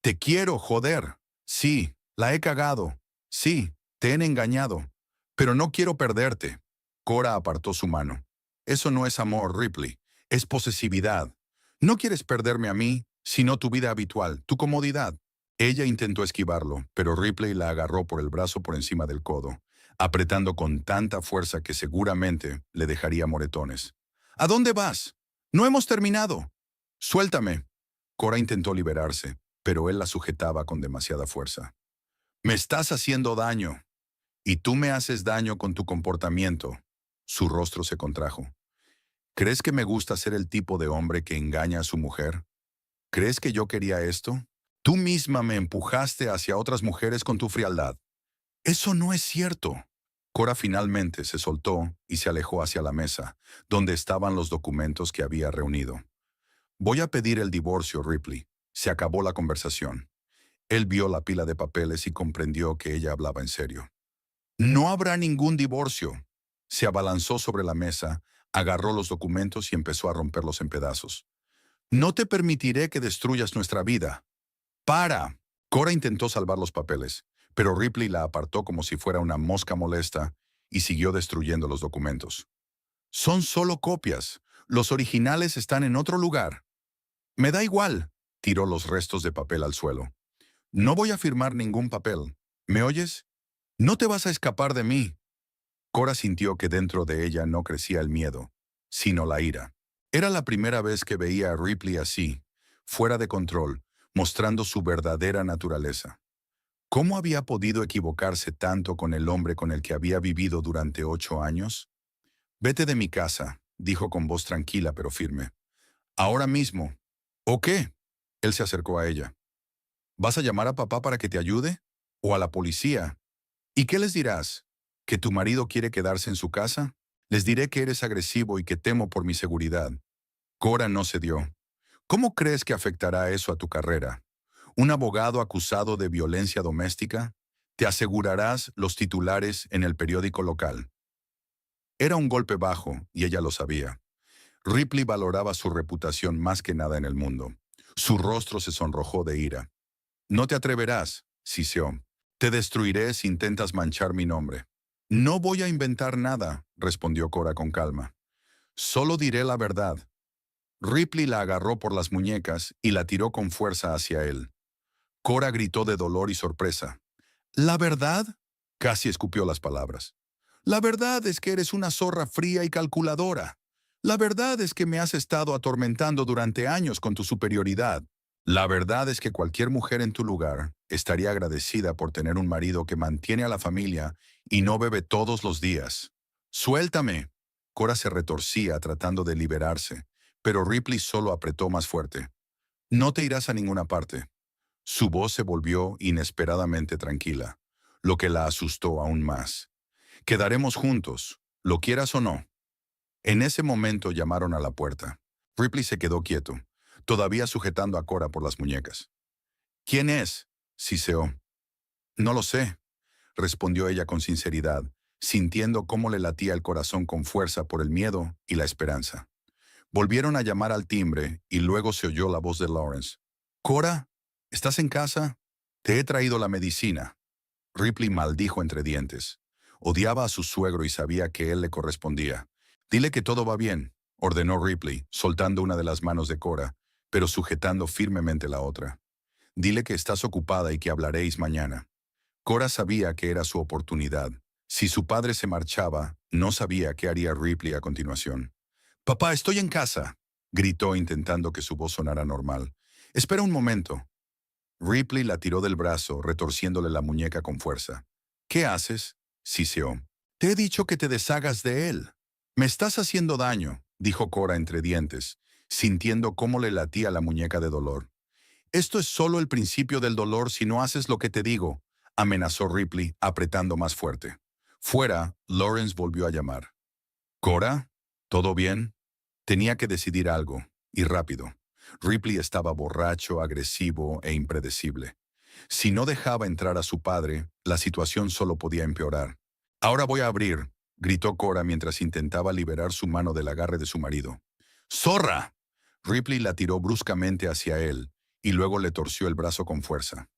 Te quiero, joder. Sí, la he cagado. Sí, te he engañado. Pero no quiero perderte. Cora apartó su mano. Eso no es amor, Ripley. Es posesividad. No quieres perderme a mí, sino tu vida habitual, tu comodidad. Ella intentó esquivarlo, pero Ripley la agarró por el brazo por encima del codo, apretando con tanta fuerza que seguramente le dejaría moretones. ¿A dónde vas? No hemos terminado. Suéltame. Cora intentó liberarse, pero él la sujetaba con demasiada fuerza. Me estás haciendo daño. Y tú me haces daño con tu comportamiento. Su rostro se contrajo. ¿Crees que me gusta ser el tipo de hombre que engaña a su mujer? ¿Crees que yo quería esto? Tú misma me empujaste hacia otras mujeres con tu frialdad. Eso no es cierto. Cora finalmente se soltó y se alejó hacia la mesa, donde estaban los documentos que había reunido. Voy a pedir el divorcio, Ripley. Se acabó la conversación. Él vio la pila de papeles y comprendió que ella hablaba en serio. No habrá ningún divorcio. Se abalanzó sobre la mesa, agarró los documentos y empezó a romperlos en pedazos. No te permitiré que destruyas nuestra vida. ¡Para! Cora intentó salvar los papeles, pero Ripley la apartó como si fuera una mosca molesta y siguió destruyendo los documentos. Son solo copias. Los originales están en otro lugar. Me da igual. Tiró los restos de papel al suelo. No voy a firmar ningún papel. ¿Me oyes? No te vas a escapar de mí. Cora sintió que dentro de ella no crecía el miedo, sino la ira. Era la primera vez que veía a Ripley así, fuera de control, mostrando su verdadera naturaleza. ¿Cómo había podido equivocarse tanto con el hombre con el que había vivido durante 8 años? Vete de mi casa, dijo con voz tranquila pero firme. Ahora mismo. ¿O qué? Él se acercó a ella. ¿Vas a llamar a papá para que te ayude? ¿O a la policía? ¿Y qué les dirás? ¿Que tu marido quiere quedarse en su casa? Les diré que eres agresivo y que temo por mi seguridad. Cora no cedió. ¿Cómo crees que afectará eso a tu carrera? ¿Un abogado acusado de violencia doméstica? Te asegurarás los titulares en el periódico local. Era un golpe bajo, y ella lo sabía. Ripley valoraba su reputación más que nada en el mundo. Su rostro se sonrojó de ira. No te atreverás, siseó. Te destruiré si intentas manchar mi nombre. No voy a inventar nada, respondió Cora con calma. Solo diré la verdad. Ripley la agarró por las muñecas y la tiró con fuerza hacia él. Cora gritó de dolor y sorpresa. ¿La verdad? Casi escupió las palabras. La verdad es que eres una zorra fría y calculadora. La verdad es que me has estado atormentando durante años con tu superioridad. La verdad es que cualquier mujer en tu lugar estaría agradecida por tener un marido que mantiene a la familia y no bebe todos los días. Suéltame. Cora se retorcía tratando de liberarse, pero Ripley solo apretó más fuerte. No te irás a ninguna parte. Su voz se volvió inesperadamente tranquila, lo que la asustó aún más. Quedaremos juntos, lo quieras o no. En ese momento llamaron a la puerta. Ripley se quedó quieto, todavía sujetando a Cora por las muñecas. ¿Quién es? Siseó. No lo sé, respondió ella con sinceridad, sintiendo cómo le latía el corazón con fuerza por el miedo y la esperanza. Volvieron a llamar al timbre y luego se oyó la voz de Lawrence. «Cora, ¿estás en casa? Te he traído la medicina». Ripley maldijo entre dientes. Odiaba a su suegro y sabía que él le correspondía. «Dile que todo va bien», ordenó Ripley, soltando una de las manos de Cora, pero sujetando firmemente la otra. «Dile que estás ocupada y que hablaréis mañana». Cora sabía que era su oportunidad. Si su padre se marchaba, no sabía qué haría Ripley a continuación. «Papá, estoy en casa», gritó intentando que su voz sonara normal. «Espera un momento». Ripley la tiró del brazo, retorciéndole la muñeca con fuerza. «¿Qué haces?», siseó. «Te he dicho que te deshagas de él». «Me estás haciendo daño», dijo Cora entre dientes, sintiendo cómo le latía la muñeca de dolor. «Esto es solo el principio del dolor si no haces lo que te digo», amenazó Ripley, apretando más fuerte. Fuera, Lawrence volvió a llamar. «¿Cora? ¿Todo bien?» Tenía que decidir algo, y rápido. Ripley estaba borracho, agresivo e impredecible. Si no dejaba entrar a su padre, la situación solo podía empeorar. «Ahora voy a abrir», gritó Cora mientras intentaba liberar su mano del agarre de su marido. «¡Zorra!». Ripley la tiró bruscamente hacia él, y luego le torció el brazo con fuerza.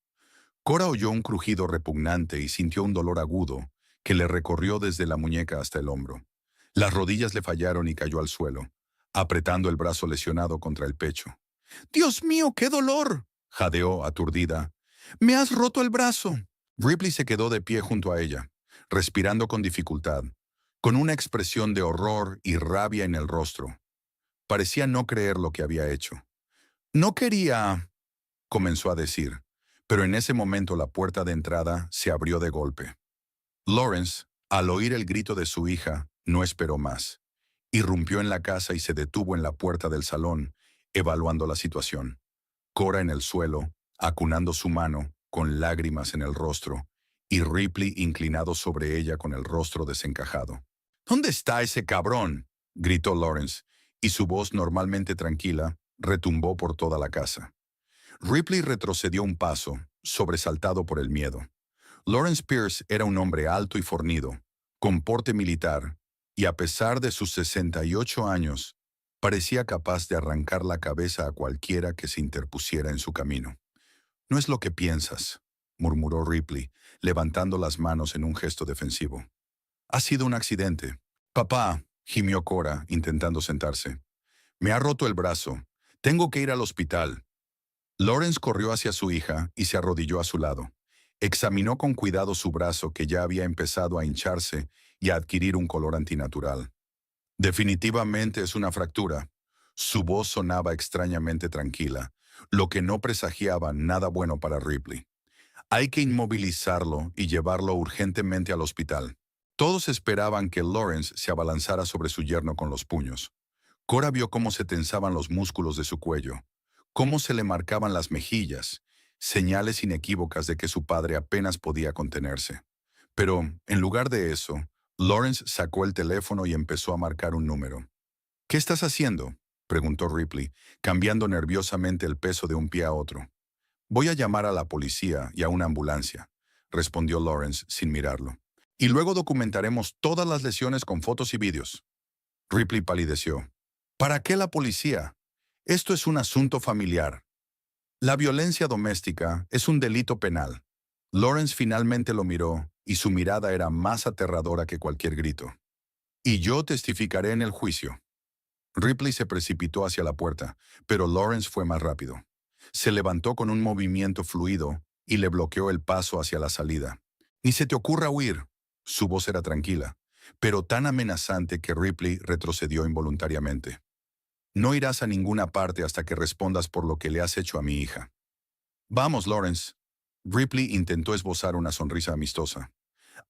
Cora oyó un crujido repugnante y sintió un dolor agudo que le recorrió desde la muñeca hasta el hombro. Las rodillas le fallaron y cayó al suelo, apretando el brazo lesionado contra el pecho. «¡Dios mío, qué dolor!», jadeó aturdida. «¡Me has roto el brazo!». Ripley se quedó de pie junto a ella, respirando con dificultad, con una expresión de horror y rabia en el rostro. Parecía no creer lo que había hecho. «No quería», comenzó a decir, pero en ese momento la puerta de entrada se abrió de golpe. Lawrence, al oír el grito de su hija, no esperó más. Irrumpió en la casa y se detuvo en la puerta del salón, evaluando la situación. Cora en el suelo, acunando su mano, con lágrimas en el rostro, y Ripley inclinado sobre ella con el rostro desencajado. «¿Dónde está ese cabrón?», gritó Lawrence, y su voz normalmente tranquila retumbó por toda la casa. Ripley retrocedió un paso, sobresaltado por el miedo. Lawrence Pierce era un hombre alto y fornido, con porte militar, y a pesar de sus 68 años, parecía capaz de arrancar la cabeza a cualquiera que se interpusiera en su camino. «No es lo que piensas», murmuró Ripley, levantando las manos en un gesto defensivo. «Ha sido un accidente». «Papá», gimió Cora, intentando sentarse. «Me ha roto el brazo. Tengo que ir al hospital». Lawrence corrió hacia su hija y se arrodilló a su lado. Examinó con cuidado su brazo que ya había empezado a hincharse y a adquirir un color antinatural. «Definitivamente es una fractura». Su voz sonaba extrañamente tranquila, lo que no presagiaba nada bueno para Ripley. «Hay que inmovilizarlo y llevarlo urgentemente al hospital». Todos esperaban que Lawrence se abalanzara sobre su yerno con los puños. Cora vio cómo se tensaban los músculos de su cuello, cómo se le marcaban las mejillas, señales inequívocas de que su padre apenas podía contenerse. Pero, en lugar de eso, Lawrence sacó el teléfono y empezó a marcar un número. «¿Qué estás haciendo?», preguntó Ripley, cambiando nerviosamente el peso de un pie a otro. «Voy a llamar a la policía y a una ambulancia», respondió Lawrence sin mirarlo. «Y luego documentaremos todas las lesiones con fotos y vídeos». Ripley palideció. «¿Para qué la policía? Esto es un asunto familiar. La violencia doméstica es un delito penal». Lawrence finalmente lo miró y su mirada era más aterradora que cualquier grito. «Y yo testificaré en el juicio». Ripley se precipitó hacia la puerta, pero Lawrence fue más rápido. Se levantó con un movimiento fluido y le bloqueó el paso hacia la salida. «Ni se te ocurra huir». Su voz era tranquila, pero tan amenazante que Ripley retrocedió involuntariamente. «No irás a ninguna parte hasta que respondas por lo que le has hecho a mi hija». «Vamos, Lawrence». Ripley intentó esbozar una sonrisa amistosa.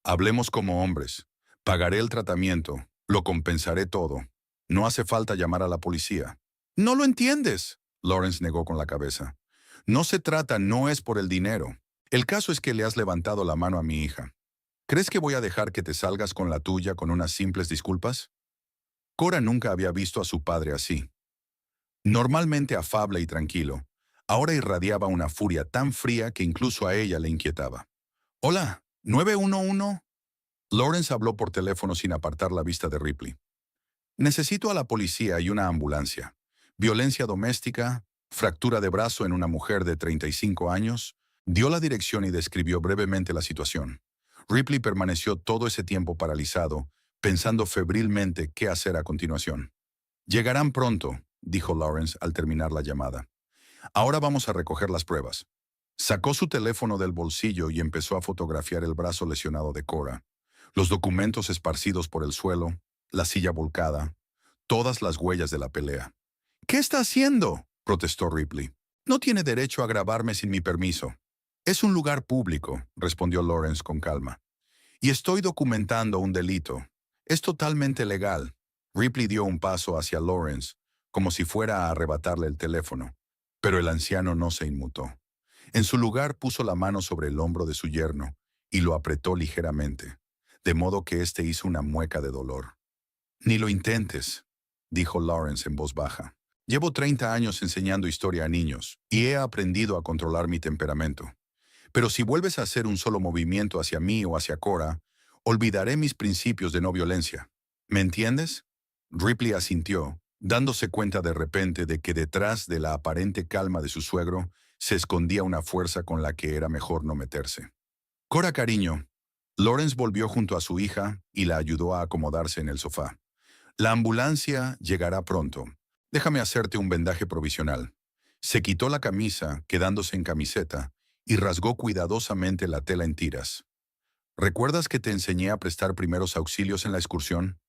«Hablemos como hombres. Pagaré el tratamiento, Lo compensaré todo. No hace falta llamar a la policía. No lo entiendes, Lawrence negó con la cabeza. No es por el dinero. El caso es que le has levantado la mano a mi hija. ¿Crees que voy a dejar que te salgas con la tuya con unas simples disculpas? Cora nunca había visto a su padre así. Normalmente afable y tranquilo, ahora irradiaba una furia tan fría que incluso a ella le inquietaba. Hola, 911. Lawrence habló por teléfono sin apartar la vista de Ripley. Necesito a la policía y una ambulancia. Violencia doméstica, fractura de brazo en una mujer de 35 años. Dio la dirección y describió brevemente la situación. Ripley permaneció todo ese tiempo paralizado, pensando febrilmente qué hacer a continuación. Llegarán pronto, dijo Lawrence al terminar la llamada. Ahora vamos a recoger las pruebas. Sacó su teléfono del bolsillo y empezó a fotografiar el brazo lesionado de Cora, los documentos esparcidos por el suelo, la silla volcada, todas las huellas de la pelea. ¿Qué está haciendo?, protestó Ripley. No tiene derecho a grabarme sin mi permiso. Es un lugar público, respondió Lawrence con calma. Y estoy documentando un delito. Es totalmente legal. Ripley dio un paso hacia Lawrence, como si fuera a arrebatarle el teléfono, pero el anciano no se inmutó. En su lugar puso la mano sobre el hombro de su yerno y lo apretó ligeramente, de modo que éste hizo una mueca de dolor. Ni lo intentes, dijo Lawrence en voz baja. Llevo 30 años enseñando historia a niños y he aprendido a controlar mi temperamento. Pero si vuelves a hacer un solo movimiento hacia mí o hacia Cora, olvidaré mis principios de no violencia. ¿Me entiendes? Ripley asintió, dándose cuenta de repente de que detrás de la aparente calma de su suegro se escondía una fuerza con la que era mejor no meterse. Cora, cariño. Lawrence volvió junto a su hija y la ayudó a acomodarse en el sofá. La ambulancia llegará pronto. Déjame hacerte un vendaje provisional. Se quitó la camisa, quedándose en camiseta, y rasgó cuidadosamente la tela en tiras. ¿Recuerdas que te enseñé a prestar primeros auxilios en la excursión?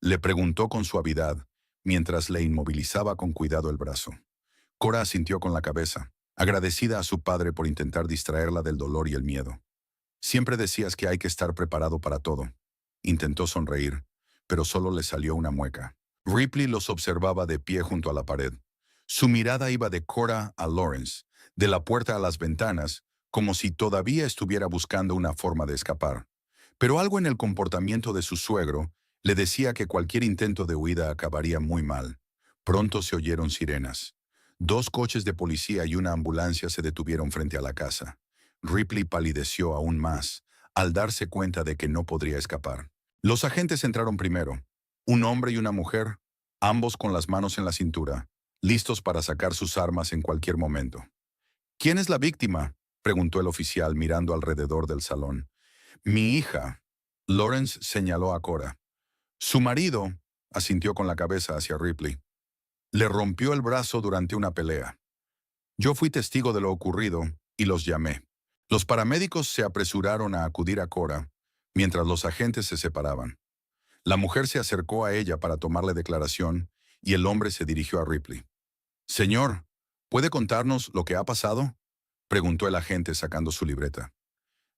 Le preguntó con suavidad, mientras le inmovilizaba con cuidado el brazo. Cora asintió con la cabeza, agradecida a su padre por intentar distraerla del dolor y el miedo. Siempre decías que hay que estar preparado para todo. Intentó sonreír, pero solo le salió una mueca. Ripley los observaba de pie junto a la pared. Su mirada iba de Cora a Lawrence, de la puerta a las ventanas, como si todavía estuviera buscando una forma de escapar. Pero algo en el comportamiento de su suegro le decía que cualquier intento de huida acabaría muy mal. Pronto se oyeron sirenas. 2 coches de policía y una ambulancia se detuvieron frente a la casa. Ripley palideció aún más, al darse cuenta de que no podría escapar. Los agentes entraron primero. Un hombre y una mujer, ambos con las manos en la cintura, listos para sacar sus armas en cualquier momento. ¿Quién es la víctima?, preguntó el oficial mirando alrededor del salón. Mi hija. Lawrence señaló a Cora. Su marido, asintió con la cabeza hacia Ripley. Le rompió el brazo durante una pelea. Yo fui testigo de lo ocurrido y los llamé. Los paramédicos se apresuraron a acudir a Cora, mientras los agentes se separaban. La mujer se acercó a ella para tomarle declaración y el hombre se dirigió a Ripley. Señor, ¿puede contarnos lo que ha pasado?, preguntó el agente sacando su libreta.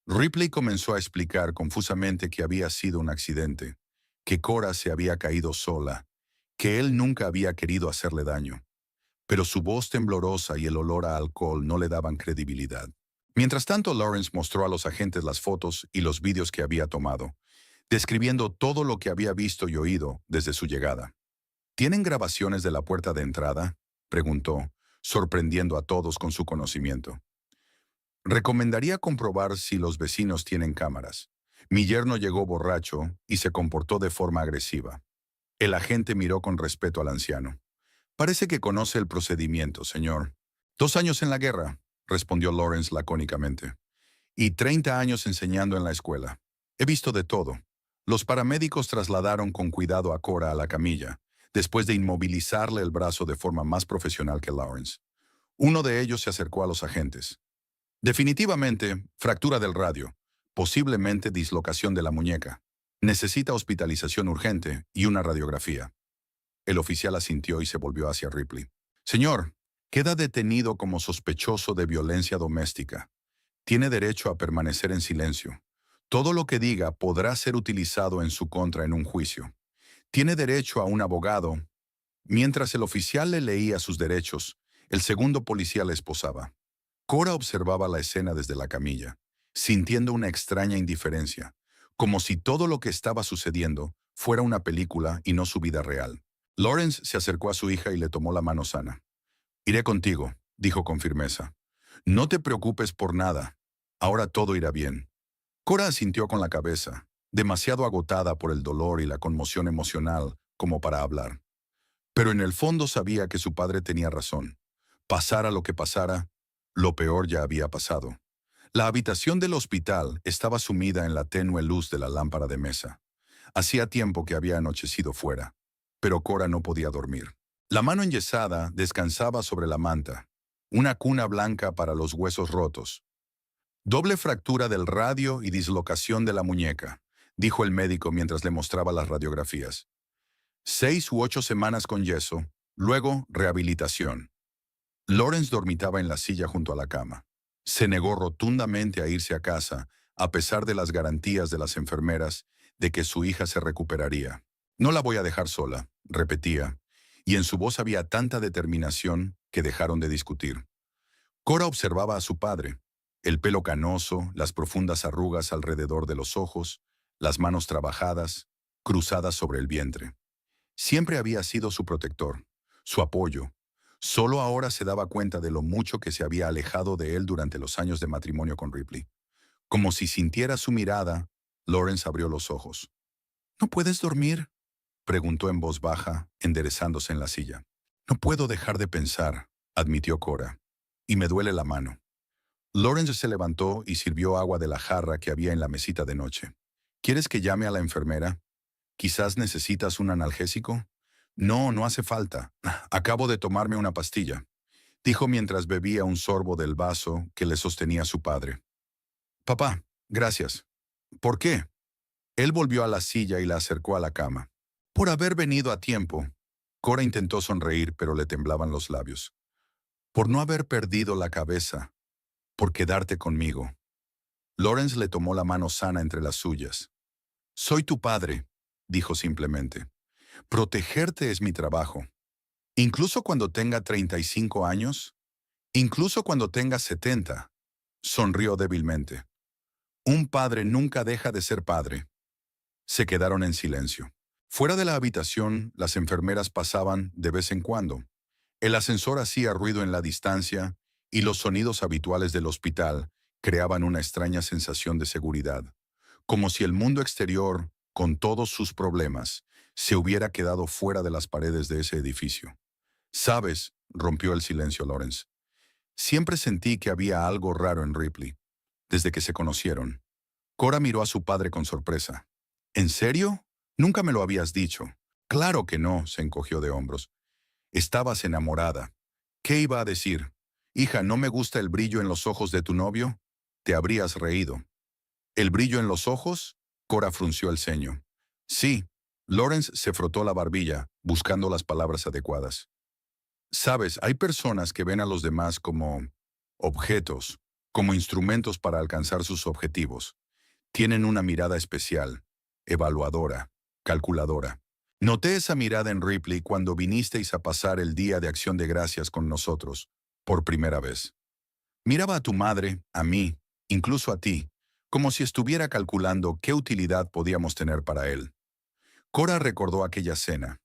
Ripley comenzó a explicar confusamente que había sido un accidente, que Cora se había caído sola, que él nunca había querido hacerle daño. Pero su voz temblorosa y el olor a alcohol no le daban credibilidad. Mientras tanto, Lawrence mostró a los agentes las fotos y los vídeos que había tomado, describiendo todo lo que había visto y oído desde su llegada. ¿Tienen grabaciones de la puerta de entrada?, preguntó, sorprendiendo a todos con su conocimiento. Recomendaría comprobar si los vecinos tienen cámaras. Mi yerno llegó borracho y se comportó de forma agresiva. El agente miró con respeto al anciano. Parece que conoce el procedimiento, señor. 2 años en la guerra, respondió Lawrence lacónicamente. Y 30 años enseñando en la escuela. He visto de todo. Los paramédicos trasladaron con cuidado a Cora a la camilla, después de inmovilizarle el brazo de forma más profesional que Lawrence. Uno de ellos se acercó a los agentes. Definitivamente, fractura del radio, posiblemente dislocación de la muñeca. Necesita hospitalización urgente y una radiografía. El oficial asintió y se volvió hacia Ripley. Señor, queda detenido como sospechoso de violencia doméstica. Tiene derecho a permanecer en silencio. Todo lo que diga podrá ser utilizado en su contra en un juicio. Tiene derecho a un abogado. Mientras el oficial le leía sus derechos, el segundo policía la esposaba. Cora observaba la escena desde la camilla, sintiendo una extraña indiferencia, como si todo lo que estaba sucediendo fuera una película y no su vida real. Lawrence se acercó a su hija y le tomó la mano sana. «Iré contigo», dijo con firmeza. «No te preocupes por nada. Ahora todo irá bien». Cora asintió con la cabeza, demasiado agotada por el dolor y la conmoción emocional como para hablar. Pero en el fondo sabía que su padre tenía razón. Pasara lo que pasara, lo peor ya había pasado. La habitación del hospital estaba sumida en la tenue luz de la lámpara de mesa. Hacía tiempo que había anochecido fuera, pero Cora no podía dormir. La mano enyesada descansaba sobre la manta, una cuna blanca para los huesos rotos. «Doble fractura del radio y dislocación de la muñeca», dijo el médico mientras le mostraba las radiografías. 6 u 8 semanas con yeso, luego rehabilitación. Lawrence dormitaba en la silla junto a la cama. Se negó rotundamente a irse a casa, a pesar de las garantías de las enfermeras de que su hija se recuperaría. «No la voy a dejar sola», repetía, y en su voz había tanta determinación que dejaron de discutir. Cora observaba a su padre, el pelo canoso, las profundas arrugas alrededor de los ojos, las manos trabajadas, cruzadas sobre el vientre. Siempre había sido su protector, su apoyo. Solo ahora se daba cuenta de lo mucho que se había alejado de él durante los años de matrimonio con Ripley. Como si sintiera su mirada, Lawrence abrió los ojos. «¿No puedes dormir?», preguntó en voz baja, enderezándose en la silla. «No puedo dejar de pensar», admitió Cora, «y me duele la mano». Lawrence se levantó y sirvió agua de la jarra que había en la mesita de noche. «¿Quieres que llame a la enfermera? ¿Quizás necesitas un analgésico?» «No, no hace falta. Acabo de tomarme una pastilla», dijo mientras bebía un sorbo del vaso que le sostenía su padre. «Papá, gracias». «¿Por qué?» Él volvió a la silla y la acercó a la cama. «Por haber venido a tiempo». Cora intentó sonreír, pero le temblaban los labios. «Por no haber perdido la cabeza. Por quedarte conmigo». Lawrence le tomó la mano sana entre las suyas. «Soy tu padre», dijo simplemente. «Protegerte es mi trabajo. Incluso cuando tenga 35 años, incluso cuando tenga 70, sonrió débilmente. «Un padre nunca deja de ser padre». Se quedaron en silencio. Fuera de la habitación, las enfermeras pasaban de vez en cuando. El ascensor hacía ruido en la distancia y los sonidos habituales del hospital creaban una extraña sensación de seguridad, como si el mundo exterior, con todos sus problemas, se hubiera quedado fuera de las paredes de ese edificio. «¿Sabes?», rompió el silencio Lawrence. «Siempre sentí que había algo raro en Ripley, desde que se conocieron». Cora miró a su padre con sorpresa. «¿En serio? Nunca me lo habías dicho». «Claro que no», se encogió de hombros. «Estabas enamorada». ¿Qué iba a decir? «Hija, ¿no me gusta el brillo en los ojos de tu novio?» Te habrías reído. «¿El brillo en los ojos?» Cora frunció el ceño. «Sí». Lawrence se frotó la barbilla, buscando las palabras adecuadas. «Sabes, hay personas que ven a los demás como objetos, como instrumentos para alcanzar sus objetivos. Tienen una mirada especial, evaluadora, calculadora. Noté esa mirada en Ripley cuando vinisteis a pasar el Día de Acción de Gracias con nosotros, por primera vez. Miraba a tu madre, a mí, incluso a ti, como si estuviera calculando qué utilidad podíamos tener para él». Cora recordó aquella cena.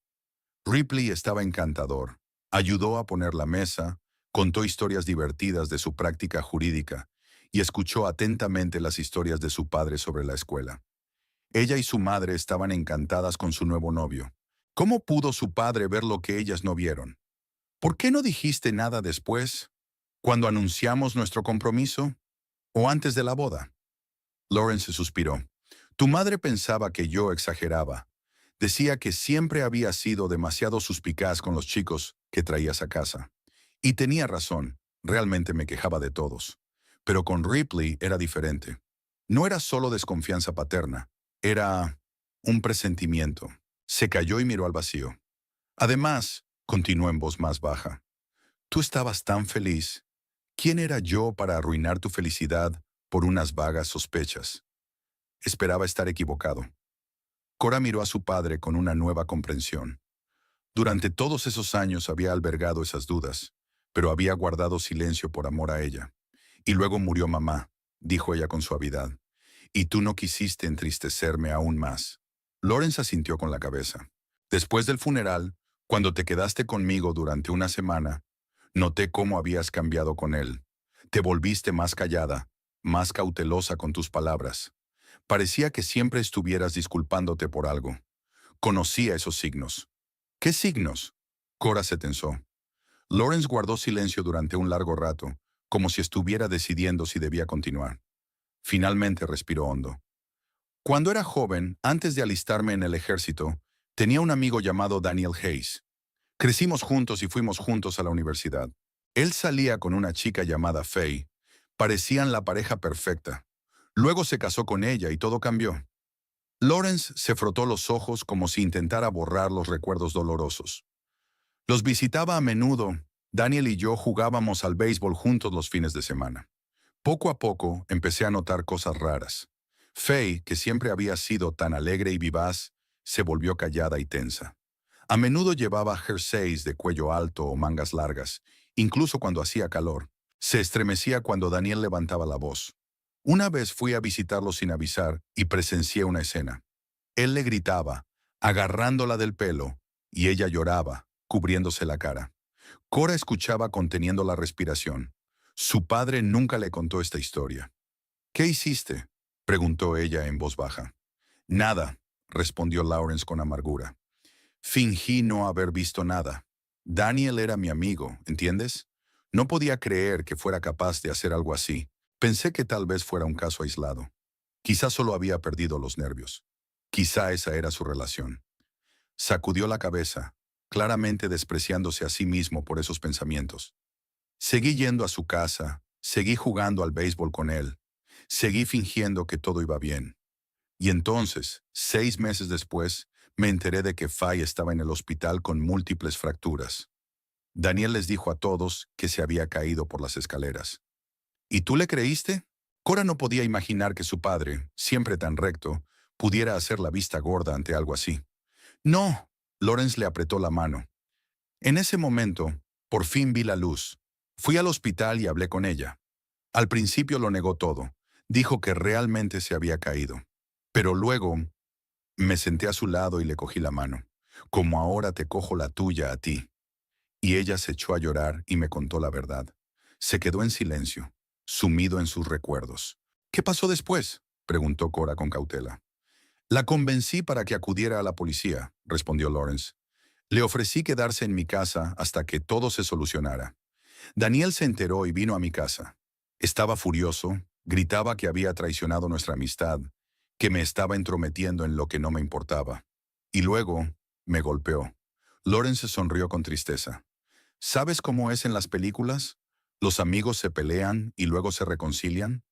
Ripley estaba encantador. Ayudó a poner la mesa, contó historias divertidas de su práctica jurídica y escuchó atentamente las historias de su padre sobre la escuela. Ella y su madre estaban encantadas con su nuevo novio. ¿Cómo pudo su padre ver lo que ellas no vieron? ¿Por qué no dijiste nada después, cuando anunciamos nuestro compromiso? ¿O antes de la boda? Lawrence suspiró. Tu madre pensaba que yo exageraba. Decía que siempre había sido demasiado suspicaz con los chicos que traías a casa. Y tenía razón, realmente me quejaba de todos. Pero con Ripley era diferente. No era solo desconfianza paterna, era un presentimiento. Se calló y miró al vacío. Además, continuó en voz más baja, tú estabas tan feliz. ¿Quién era yo para arruinar tu felicidad por unas vagas sospechas? Esperaba estar equivocado. Cora miró a su padre con una nueva comprensión. Durante todos esos años había albergado esas dudas, pero había guardado silencio por amor a ella. Y luego murió mamá, dijo ella con suavidad. Y tú no quisiste entristecerme aún más. Lawrence asintió con la cabeza. Después del funeral, cuando te quedaste conmigo durante una semana, noté cómo habías cambiado con él. Te volviste más callada, más cautelosa con tus palabras. Parecía que siempre estuvieras disculpándote por algo. Conocía esos signos. ¿Qué signos? Cora se tensó. Lawrence guardó silencio durante un largo rato, como si estuviera decidiendo si debía continuar. Finalmente respiró hondo. Cuando era joven, antes de alistarme en el ejército, tenía un amigo llamado Daniel Hayes. Crecimos juntos y fuimos juntos a la universidad. Él salía con una chica llamada Faye. Parecían la pareja perfecta. Luego se casó con ella y todo cambió. Lawrence se frotó los ojos como si intentara borrar los recuerdos dolorosos. Los visitaba a menudo. Daniel y yo jugábamos al béisbol juntos los fines de semana. Poco a poco empecé a notar cosas raras. Faye, que siempre había sido tan alegre y vivaz, se volvió callada y tensa. A menudo llevaba jerseys de cuello alto o mangas largas, incluso cuando hacía calor. Se estremecía cuando Daniel levantaba la voz. Una vez fui a visitarlo sin avisar y presencié una escena. Él le gritaba, agarrándola del pelo, y ella lloraba, cubriéndose la cara. Cora escuchaba conteniendo la respiración. Su padre nunca le contó esta historia. ¿Qué hiciste?, preguntó ella en voz baja. Nada, respondió Lawrence con amargura. Fingí no haber visto nada. Daniel era mi amigo, ¿entiendes? No podía creer que fuera capaz de hacer algo así. Pensé que tal vez fuera un caso aislado. Quizá solo había perdido los nervios. Quizá esa era su relación. Sacudió la cabeza, claramente despreciándose a sí mismo por esos pensamientos. Seguí yendo a su casa, seguí jugando al béisbol con él, seguí fingiendo que todo iba bien. Y entonces, 6 meses después, me enteré de que Faye estaba en el hospital con múltiples fracturas. Daniel les dijo a todos que se había caído por las escaleras. ¿Y tú le creíste? Cora no podía imaginar que su padre, siempre tan recto, pudiera hacer la vista gorda ante algo así. No, Lawrence le apretó la mano. En ese momento, por fin vi la luz. Fui al hospital y hablé con ella. Al principio lo negó todo. Dijo que realmente se había caído. Pero luego me senté a su lado y le cogí la mano, como ahora te cojo la tuya a ti. Y ella se echó a llorar y me contó la verdad. Se quedó en silencio, sumido en sus recuerdos. ¿Qué pasó después?, preguntó Cora con cautela. La convencí para que acudiera a la policía, respondió Lawrence. Le ofrecí quedarse en mi casa hasta que todo se solucionara. Daniel se enteró y vino a mi casa. Estaba furioso, gritaba que había traicionado nuestra amistad, que me estaba entrometiendo en lo que no me importaba. Y luego me golpeó. Lawrence sonrió con tristeza. ¿Sabes cómo es en las películas? Los amigos se pelean y luego se reconcilian.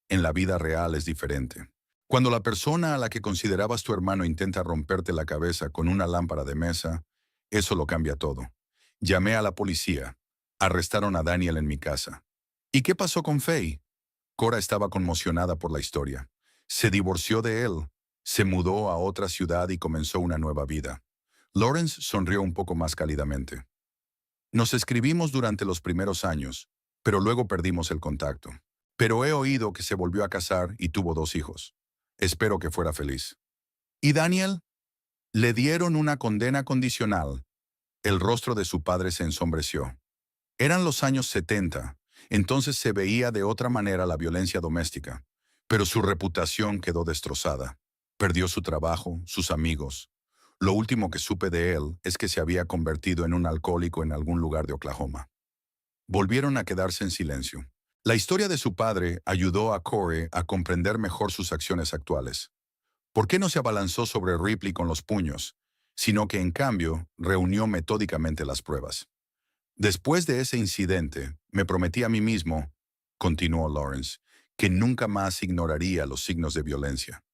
En la vida real es diferente. Cuando la persona a la que considerabas tu hermano intenta romperte la cabeza con una lámpara de mesa, eso lo cambia todo. Llamé a la policía. Arrestaron a Daniel en mi casa. ¿Y qué pasó con Faye? Cora estaba conmocionada por la historia. Se divorció de él, se mudó a otra ciudad y comenzó una nueva vida. Lawrence sonrió un poco más cálidamente. Nos escribimos durante los primeros años, pero luego perdimos el contacto. Pero he oído que se volvió a casar y tuvo 2 hijos. Espero que fuera feliz. ¿Y Daniel? Le dieron una condena condicional. El rostro de su padre se ensombreció. Eran los años 70, entonces se veía de otra manera la violencia doméstica, pero su reputación quedó destrozada. Perdió su trabajo, sus amigos. Lo último que supe de él es que se había convertido en un alcohólico en algún lugar de Oklahoma. Volvieron a quedarse en silencio. La historia de su padre ayudó a Corey a comprender mejor sus acciones actuales. ¿Por qué no se abalanzó sobre Ripley con los puños, sino que en cambio reunió metódicamente las pruebas? Después de ese incidente, me prometí a mí mismo, continuó Lawrence, que nunca más ignoraría los signos de violencia.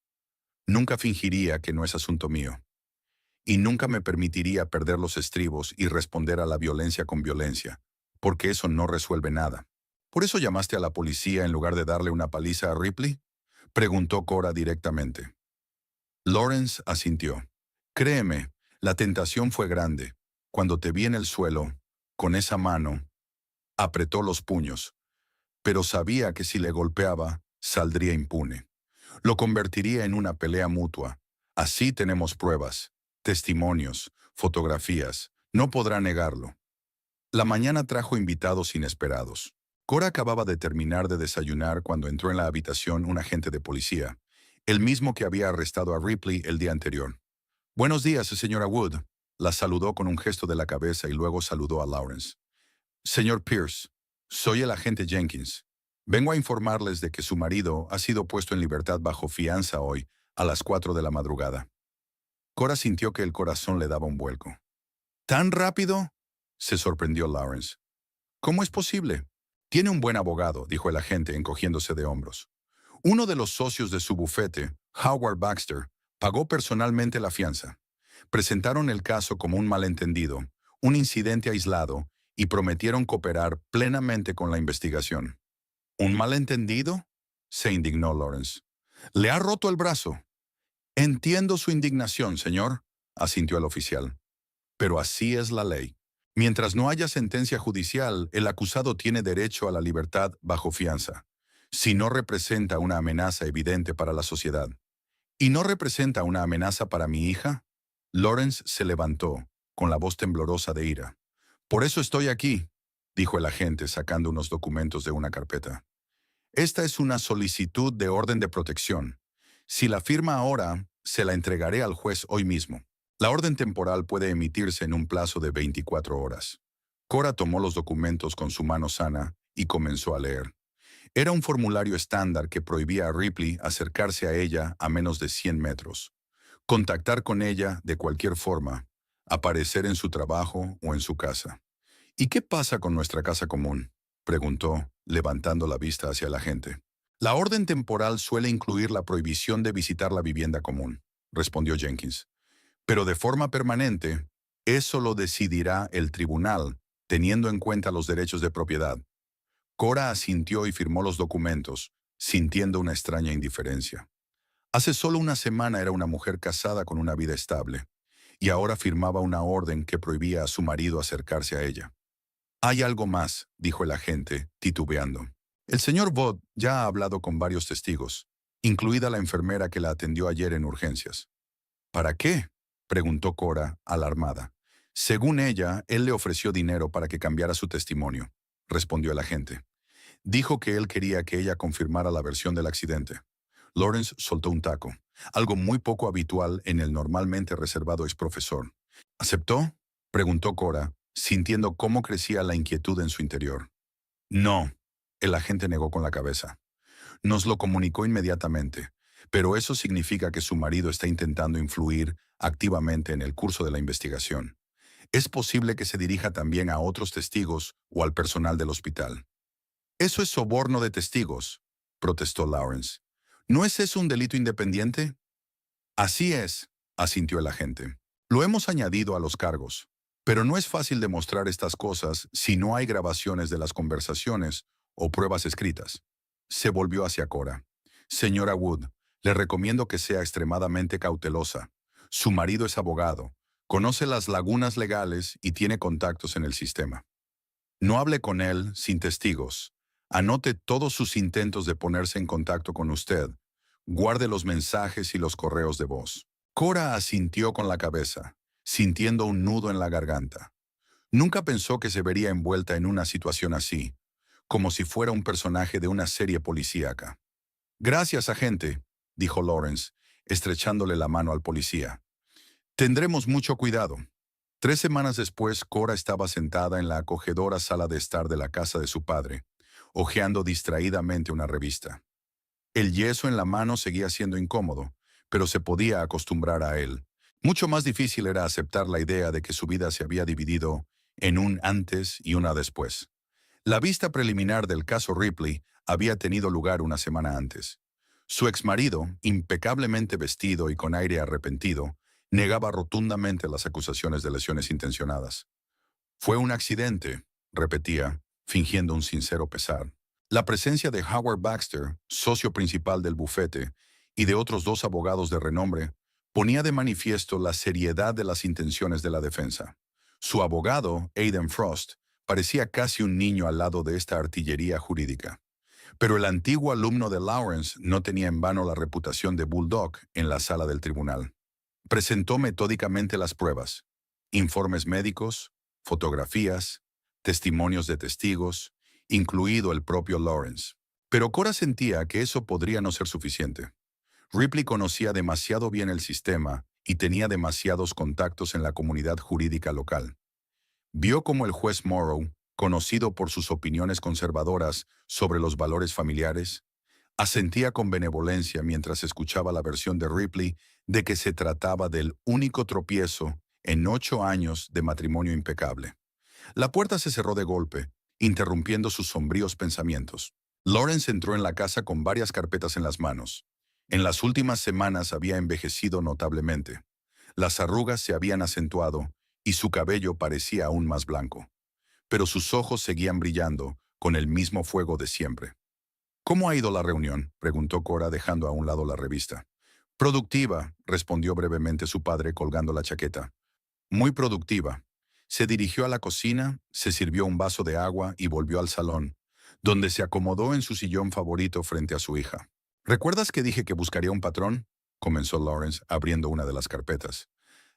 Nunca fingiría que no es asunto mío. Y nunca me permitiría perder los estribos y responder a la violencia con violencia, porque eso no resuelve nada. ¿Por eso llamaste a la policía en lugar de darle una paliza a Ripley?, preguntó Cora directamente. Lawrence asintió. Créeme, la tentación fue grande. Cuando te vi en el suelo, con esa mano, apretó los puños, pero sabía que si le golpeaba, saldría impune. Lo convertiría en una pelea mutua. Así tenemos pruebas, testimonios, fotografías. No podrá negarlo. La mañana trajo invitados inesperados. Cora acababa de terminar de desayunar cuando entró en la habitación un agente de policía, el mismo que había arrestado a Ripley el día anterior. Buenos días, señora Wood. La saludó con un gesto de la cabeza y luego saludó a Lawrence. Señor Pierce, soy el agente Jenkins. Vengo a informarles de que su marido ha sido puesto en libertad bajo fianza hoy, a las 4 de la madrugada. Cora sintió que el corazón le daba un vuelco. ¿Tan rápido?, se sorprendió Lawrence. ¿Cómo es posible? Tiene un buen abogado, dijo el agente encogiéndose de hombros. Uno de los socios de su bufete, Howard Baxter, pagó personalmente la fianza. Presentaron el caso como un malentendido, un incidente aislado, y prometieron cooperar plenamente con la investigación. ¿Un malentendido?, se indignó Lawrence. Le ha roto el brazo. Entiendo su indignación, señor, asintió el oficial. Pero así es la ley. Mientras no haya sentencia judicial, el acusado tiene derecho a la libertad bajo fianza, si no representa una amenaza evidente para la sociedad. ¿Y no representa una amenaza para mi hija? Lawrence se levantó, con la voz temblorosa de ira. Por eso estoy aquí, dijo el agente sacando unos documentos de una carpeta. Esta es una solicitud de orden de protección. Si la firma ahora, se la entregaré al juez hoy mismo. La orden temporal puede emitirse en un plazo de 24 horas. Cora tomó los documentos con su mano sana y comenzó a leer. Era un formulario estándar que prohibía a Ripley acercarse a ella a menos de 100 metros, contactar con ella de cualquier forma, aparecer en su trabajo o en su casa. ¿Y qué pasa con nuestra casa común?, preguntó, levantando la vista hacia el agente. La orden temporal suele incluir la prohibición de visitar la vivienda común, respondió Jenkins. Pero de forma permanente, eso lo decidirá el tribunal, teniendo en cuenta los derechos de propiedad. Cora asintió y firmó los documentos, sintiendo una extraña indiferencia. Hace solo una semana era una mujer casada con una vida estable, y ahora firmaba una orden que prohibía a su marido acercarse a ella. Hay algo más, dijo el agente, titubeando. El señor Vaught ya ha hablado con varios testigos, incluida la enfermera que la atendió ayer en urgencias. ¿Para qué?, preguntó Cora, alarmada. Según ella, él le ofreció dinero para que cambiara su testimonio, respondió el agente. Dijo que él quería que ella confirmara la versión del accidente. Lawrence soltó un taco, algo muy poco habitual en el normalmente reservado exprofesor. ¿Aceptó?, preguntó Cora, sintiendo cómo crecía la inquietud en su interior. No, el agente negó con la cabeza. Nos lo comunicó inmediatamente, pero eso significa que su marido está intentando influir activamente en el curso de la investigación. Es posible que se dirija también a otros testigos o al personal del hospital. Eso es soborno de testigos, protestó Lawrence. ¿No es eso un delito independiente? Así es, asintió el agente. Lo hemos añadido a los cargos. Pero no es fácil demostrar estas cosas si no hay grabaciones de las conversaciones o pruebas escritas. Se volvió hacia Cora. Señora Wood, le recomiendo que sea extremadamente cautelosa. Su marido es abogado, conoce las lagunas legales y tiene contactos en el sistema. No hable con él sin testigos. Anote todos sus intentos de ponerse en contacto con usted. Guarde los mensajes y los correos de voz. Cora asintió con la cabeza, sintiendo un nudo en la garganta. Nunca pensó que se vería envuelta en una situación así, como si fuera un personaje de una serie policíaca. Gracias, agente, dijo Lawrence, estrechándole la mano al policía. Tendremos mucho cuidado. 3 semanas después, Cora estaba sentada en la acogedora sala de estar de la casa de su padre, hojeando distraídamente una revista. El yeso en la mano seguía siendo incómodo, pero se podía acostumbrar a él. Mucho más difícil era aceptar la idea de que su vida se había dividido en un antes y una después. La vista preliminar del caso Ripley había tenido lugar una semana antes. Su exmarido, impecablemente vestido y con aire arrepentido, negaba rotundamente las acusaciones de lesiones intencionadas. Fue un accidente, repetía, fingiendo un sincero pesar. La presencia de Howard Baxter, socio principal del bufete, y de otros 2 abogados de renombre, ponía de manifiesto la seriedad de las intenciones de la defensa. Su abogado, Aidan Frost, parecía casi un niño al lado de esta artillería jurídica. Pero el antiguo alumno de Lawrence no tenía en vano la reputación de bulldog en la sala del tribunal. Presentó metódicamente las pruebas, informes médicos, fotografías, testimonios de testigos, incluido el propio Lawrence. Pero Cora sentía que eso podría no ser suficiente. Ripley conocía demasiado bien el sistema y tenía demasiados contactos en la comunidad jurídica local. Vio cómo el juez Morrow, conocido por sus opiniones conservadoras sobre los valores familiares, asentía con benevolencia mientras escuchaba la versión de Ripley de que se trataba del único tropiezo en 8 años de matrimonio impecable. La puerta se cerró de golpe, interrumpiendo sus sombríos pensamientos. Lawrence entró en la casa con varias carpetas en las manos. En las últimas semanas había envejecido notablemente. Las arrugas se habían acentuado y su cabello parecía aún más blanco. Pero sus ojos seguían brillando con el mismo fuego de siempre. ¿Cómo ha ido la reunión?, preguntó Cora dejando a un lado la revista. Productiva, respondió brevemente su padre colgando la chaqueta. Muy productiva. Se dirigió a la cocina, se sirvió un vaso de agua y volvió al salón, donde se acomodó en su sillón favorito frente a su hija. ¿Recuerdas que dije que buscaría un patrón?, comenzó Lawrence abriendo una de las carpetas.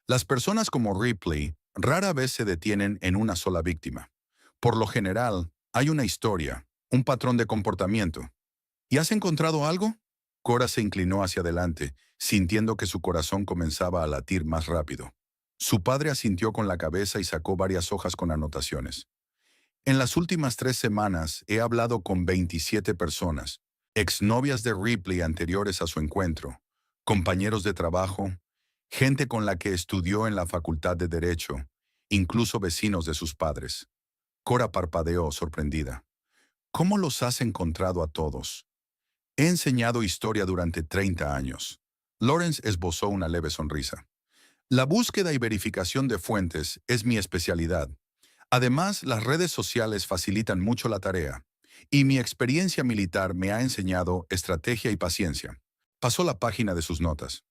Las personas como Ripley rara vez se detienen en una sola víctima. Por lo general, hay una historia, un patrón de comportamiento. ¿Y has encontrado algo? Cora se inclinó hacia adelante, sintiendo que su corazón comenzaba a latir más rápido. Su padre asintió con la cabeza y sacó varias hojas con anotaciones. En las últimas 3 semanas he hablado con 27 personas, exnovias de Ripley anteriores a su encuentro, compañeros de trabajo, gente con la que estudió en la Facultad de Derecho, incluso vecinos de sus padres. Cora parpadeó, sorprendida. ¿Cómo los has encontrado a todos? He enseñado historia durante 30 años. Lawrence esbozó una leve sonrisa. La búsqueda y verificación de fuentes es mi especialidad. Además, las redes sociales facilitan mucho la tarea, y mi experiencia militar me ha enseñado estrategia y paciencia. Pasó la página de sus notas.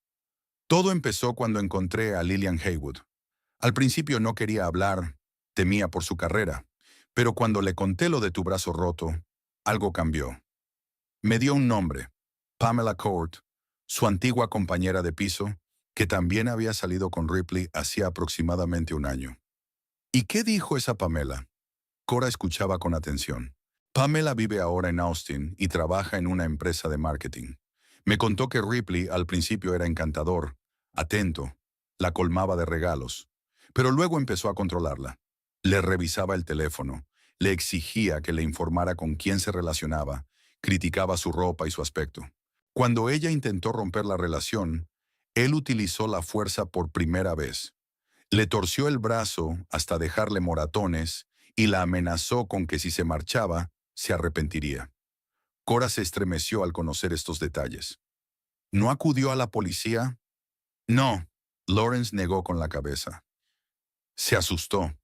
Todo empezó cuando encontré a Lillian Haywood. Al principio no quería hablar, temía por su carrera, pero cuando le conté lo de tu brazo roto, algo cambió. Me dio un nombre, Pamela Court, su antigua compañera de piso, que también había salido con Ripley hacía aproximadamente un año. ¿Y qué dijo esa Pamela? Cora escuchaba con atención. Pamela vive ahora en Austin y trabaja en una empresa de marketing. Me contó que Ripley al principio era encantador, atento, la colmaba de regalos, pero luego empezó a controlarla. Le revisaba el teléfono, le exigía que le informara con quién se relacionaba, criticaba su ropa y su aspecto. Cuando ella intentó romper la relación, él utilizó la fuerza por primera vez. Le torció el brazo hasta dejarle moratones y la amenazó con que si se marchaba, se arrepentiría. Cora se estremeció al conocer estos detalles. ¿No acudió a la policía? No, Lawrence negó con la cabeza. Se asustó.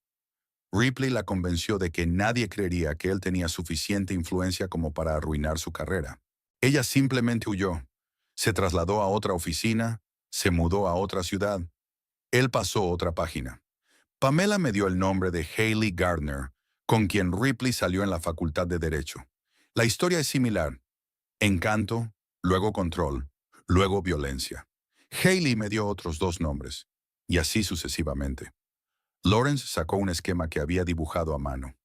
Ripley la convenció de que nadie creería que él tenía suficiente influencia como para arruinar su carrera. Ella simplemente huyó. Se trasladó a otra oficina, se mudó a otra ciudad. Él pasó otra página. Pamela me dio el nombre de Haley Gardner, con quien Ripley salió en la Facultad de Derecho. La historia es similar. Encanto, luego control, luego violencia. Haley me dio otros 2 nombres, y así sucesivamente. Lawrence sacó un esquema que había dibujado a mano.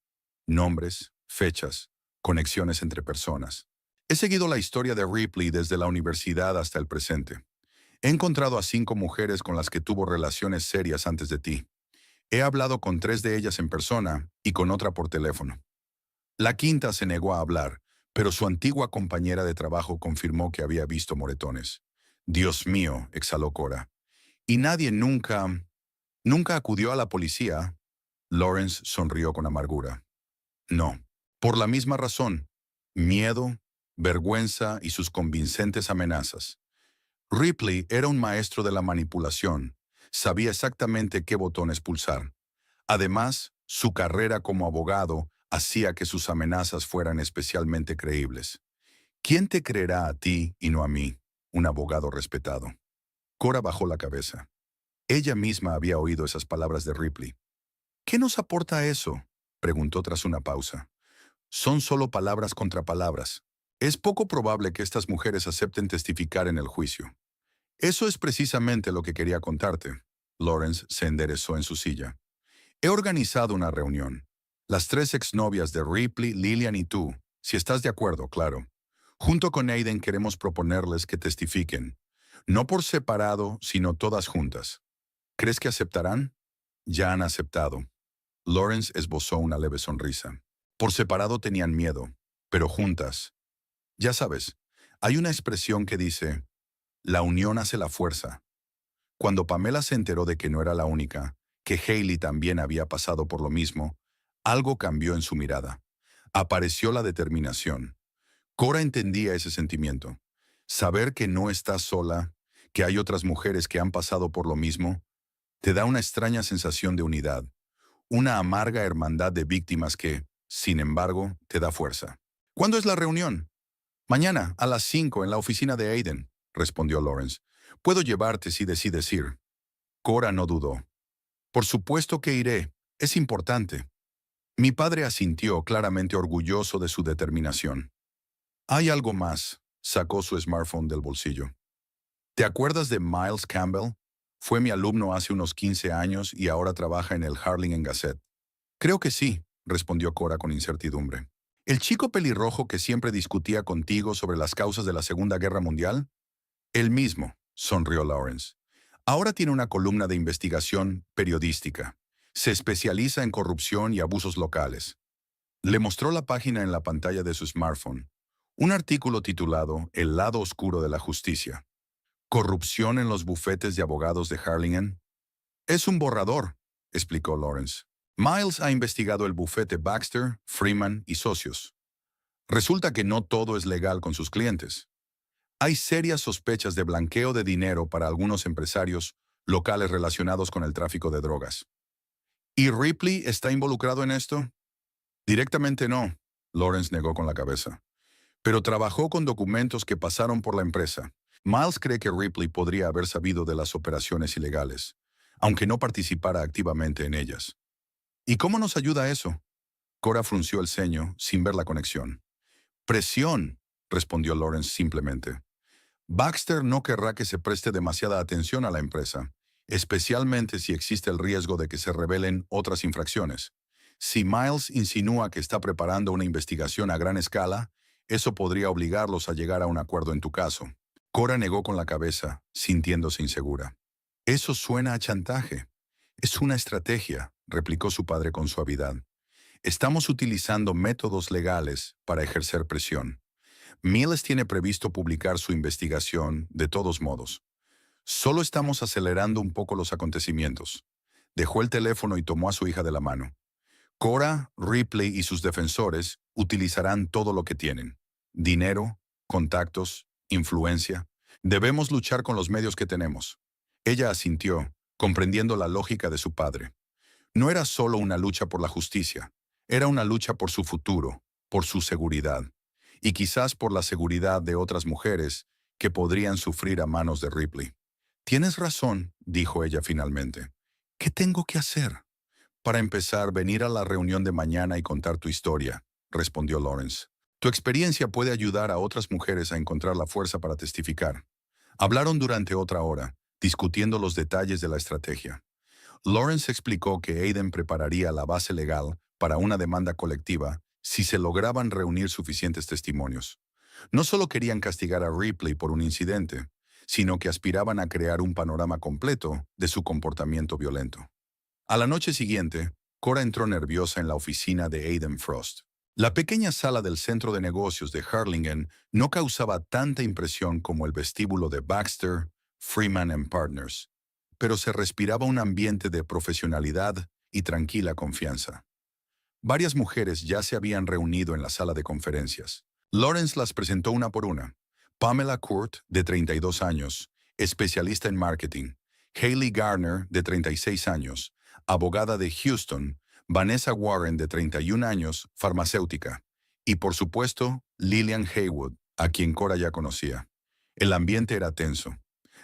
Nombres, fechas, conexiones entre personas. He seguido la historia de Ripley desde la universidad hasta el presente. He encontrado a 5 mujeres con las que tuvo relaciones serias antes de ti. He hablado con 3 de ellas en persona y con otra por teléfono. La quinta se negó a hablar, pero su antigua compañera de trabajo confirmó que había visto moretones. Dios mío, exhaló Cora. Y nadie nunca acudió a la policía. Lawrence sonrió con amargura. No, por la misma razón. Miedo, vergüenza y sus convincentes amenazas. Ripley era un maestro de la manipulación. Sabía exactamente qué botones pulsar. Además, su carrera como abogado hacía que sus amenazas fueran especialmente creíbles. ¿Quién te creerá a ti y no a mí, un abogado respetado? Cora bajó la cabeza. Ella misma había oído esas palabras de Ripley. ¿Qué nos aporta eso?, preguntó tras una pausa. Son solo palabras contra palabras. Es poco probable que estas mujeres acepten testificar en el juicio. Eso es precisamente lo que quería contarte. Lawrence se enderezó en su silla. He organizado una reunión. Las 3 exnovias de Ripley, Lillian y tú, si estás de acuerdo, claro. Junto con Aiden queremos proponerles que testifiquen. No por separado, sino todas juntas. ¿Crees que aceptarán? Ya han aceptado. Lawrence esbozó una leve sonrisa. Por separado tenían miedo, pero juntas. Ya sabes, hay una expresión que dice, la unión hace la fuerza. Cuando Pamela se enteró de que no era la única, que Hailey también había pasado por lo mismo, algo cambió en su mirada. Apareció la determinación. Cora entendía ese sentimiento. Saber que no estás sola, que hay otras mujeres que han pasado por lo mismo, te da una extraña sensación de unidad, una amarga hermandad de víctimas que, sin embargo, te da fuerza. ¿Cuándo es la reunión? Mañana, a las 5, en la oficina de Aiden, respondió Lawrence. Puedo llevarte si decides ir. Cora no dudó. Por supuesto que iré. Es importante. Mi padre asintió, claramente orgulloso de su determinación. Hay algo más. Sacó su smartphone del bolsillo. ¿Te acuerdas de Miles Campbell? Fue mi alumno hace unos 15 años y ahora trabaja en el Harlingen Gazette. Creo que sí, respondió Cora con incertidumbre. ¿El chico pelirrojo que siempre discutía contigo sobre las causas de la Segunda Guerra Mundial? El mismo, sonrió Lawrence. Ahora tiene una columna de investigación periodística. Se especializa en corrupción y abusos locales. Le mostró la página en la pantalla de su smartphone. Un artículo titulado El lado oscuro de la justicia. ¿Corrupción en los bufetes de abogados de Harlingen? Es un borrador, explicó Lawrence. Miles ha investigado el bufete Baxter, Freeman y socios. Resulta que no todo es legal con sus clientes. Hay serias sospechas de blanqueo de dinero para algunos empresarios locales relacionados con el tráfico de drogas. ¿Y Ripley está involucrado en esto? Directamente no, Lawrence negó con la cabeza. Pero trabajó con documentos que pasaron por la empresa. Miles cree que Ripley podría haber sabido de las operaciones ilegales, aunque no participara activamente en ellas. ¿Y cómo nos ayuda eso? Cora frunció el ceño sin ver la conexión. Presión, respondió Lawrence simplemente. Baxter no querrá que se preste demasiada atención a la empresa, especialmente si existe el riesgo de que se revelen otras infracciones. Si Miles insinúa que está preparando una investigación a gran escala, eso podría obligarlos a llegar a un acuerdo en tu caso. Cora negó con la cabeza, sintiéndose insegura. Eso suena a chantaje. Es una estrategia, replicó su padre con suavidad. Estamos utilizando métodos legales para ejercer presión. Miles tiene previsto publicar su investigación de todos modos. Solo estamos acelerando un poco los acontecimientos. Dejó el teléfono y tomó a su hija de la mano. Cora, Ripley y sus defensores utilizarán todo lo que tienen. Dinero, contactos, influencia. Debemos luchar con los medios que tenemos. Ella asintió, comprendiendo la lógica de su padre. No era solo una lucha por la justicia, era una lucha por su futuro, por su seguridad, y quizás por la seguridad de otras mujeres que podrían sufrir a manos de Ripley. Tienes razón, dijo ella finalmente. ¿Qué tengo que hacer? Para empezar, venir a la reunión de mañana y contar tu historia, respondió Lawrence. Tu experiencia puede ayudar a otras mujeres a encontrar la fuerza para testificar. Hablaron durante otra hora, discutiendo los detalles de la estrategia. Lawrence explicó que Aiden prepararía la base legal para una demanda colectiva si se lograban reunir suficientes testimonios. No solo querían castigar a Ripley por un incidente, sino que aspiraban a crear un panorama completo de su comportamiento violento. A la noche siguiente, Cora entró nerviosa en la oficina de Aiden Frost. La pequeña sala del centro de negocios de Harlingen no causaba tanta impresión como el vestíbulo de Baxter, Freeman and Partners, pero se respiraba un ambiente de profesionalidad y tranquila confianza. Varias mujeres ya se habían reunido en la sala de conferencias. Lawrence las presentó una por una. Pamela Court, de 32 años, especialista en marketing. Hailey Garner, de 36 años, abogada de Houston. Vanessa Warren, de 31 años, farmacéutica. Y, por supuesto, Lillian Haywood, a quien Cora ya conocía. El ambiente era tenso.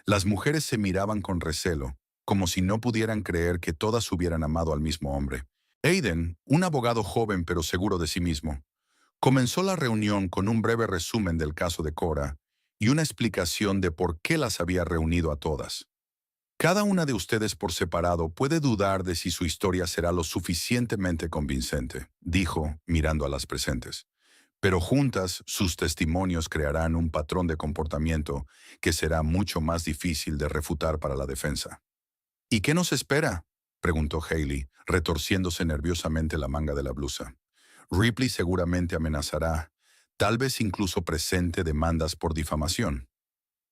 Las mujeres se miraban con recelo, como si no pudieran creer que todas hubieran amado al mismo hombre. Aiden, un abogado joven pero seguro de sí mismo, comenzó la reunión con un breve resumen del caso de Cora y una explicación de por qué las había reunido a todas. Cada una de ustedes por separado puede dudar de si su historia será lo suficientemente convincente, dijo, mirando a las presentes. Pero juntas sus testimonios crearán un patrón de comportamiento que será mucho más difícil de refutar para la defensa. ¿Y qué nos espera?, preguntó Haley, retorciéndose nerviosamente la manga de la blusa. Ripley seguramente amenazará, tal vez incluso presente demandas por difamación.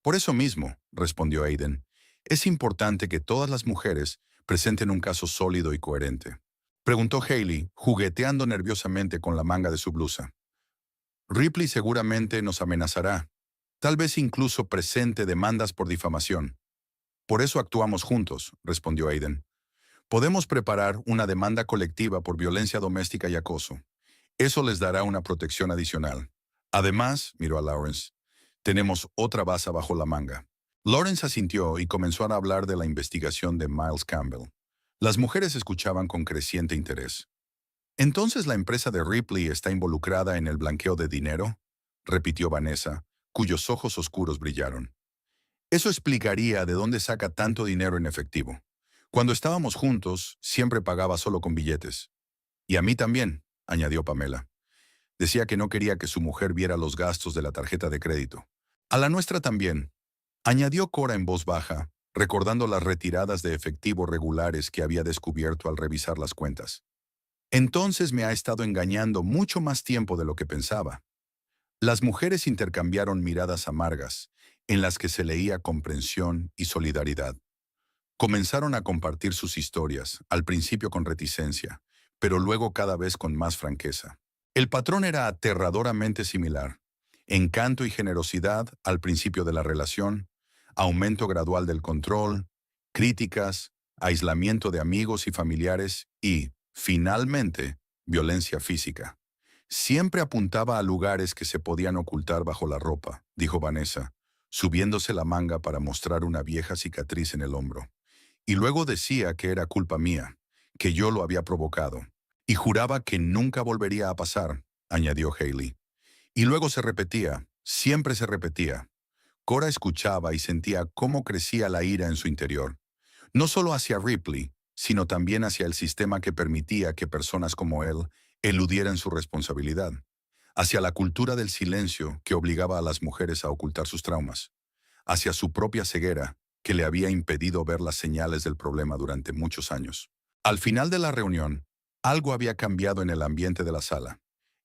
Por eso mismo, respondió Aiden, es importante que todas las mujeres presenten un caso sólido y coherente. Preguntó Haley, jugueteando nerviosamente con la manga de su blusa. Ripley seguramente nos amenazará, tal vez incluso presente demandas por difamación. Por eso actuamos juntos, respondió Aiden. Podemos preparar una demanda colectiva por violencia doméstica y acoso. Eso les dará una protección adicional. Además, miró a Lawrence, tenemos otra baza bajo la manga. Lawrence asintió y comenzó a hablar de la investigación de Miles Campbell. Las mujeres escuchaban con creciente interés. ¿Entonces la empresa de Ripley está involucrada en el blanqueo de dinero?, repitió Vanessa, cuyos ojos oscuros brillaron. Eso explicaría de dónde saca tanto dinero en efectivo. Cuando estábamos juntos, siempre pagaba solo con billetes. Y a mí también, añadió Pamela. Decía que no quería que su mujer viera los gastos de la tarjeta de crédito. A la nuestra también, añadió Cora en voz baja, recordando las retiradas de efectivo regulares que había descubierto al revisar las cuentas. Entonces me ha estado engañando mucho más tiempo de lo que pensaba. Las mujeres intercambiaron miradas amargas, en las que se leía comprensión y solidaridad. Comenzaron a compartir sus historias, al principio con reticencia, pero luego cada vez con más franqueza. El patrón era aterradoramente similar. Encanto y generosidad al principio de la relación, aumento gradual del control, críticas, aislamiento de amigos y familiares y, finalmente, violencia física. Siempre apuntaba a lugares que se podían ocultar bajo la ropa, dijo Vanessa, subiéndose la manga para mostrar una vieja cicatriz en el hombro. Y luego decía que era culpa mía, que yo lo había provocado. Y juraba que nunca volvería a pasar, añadió Haley. Y luego se repetía, siempre se repetía. Cora escuchaba y sentía cómo crecía la ira en su interior. No solo hacia Ripley, sino también hacia el sistema que permitía que personas como él eludieran su responsabilidad. Hacia la cultura del silencio que obligaba a las mujeres a ocultar sus traumas. Hacia su propia ceguera, que le había impedido ver las señales del problema durante muchos años. Al final de la reunión, algo había cambiado en el ambiente de la sala.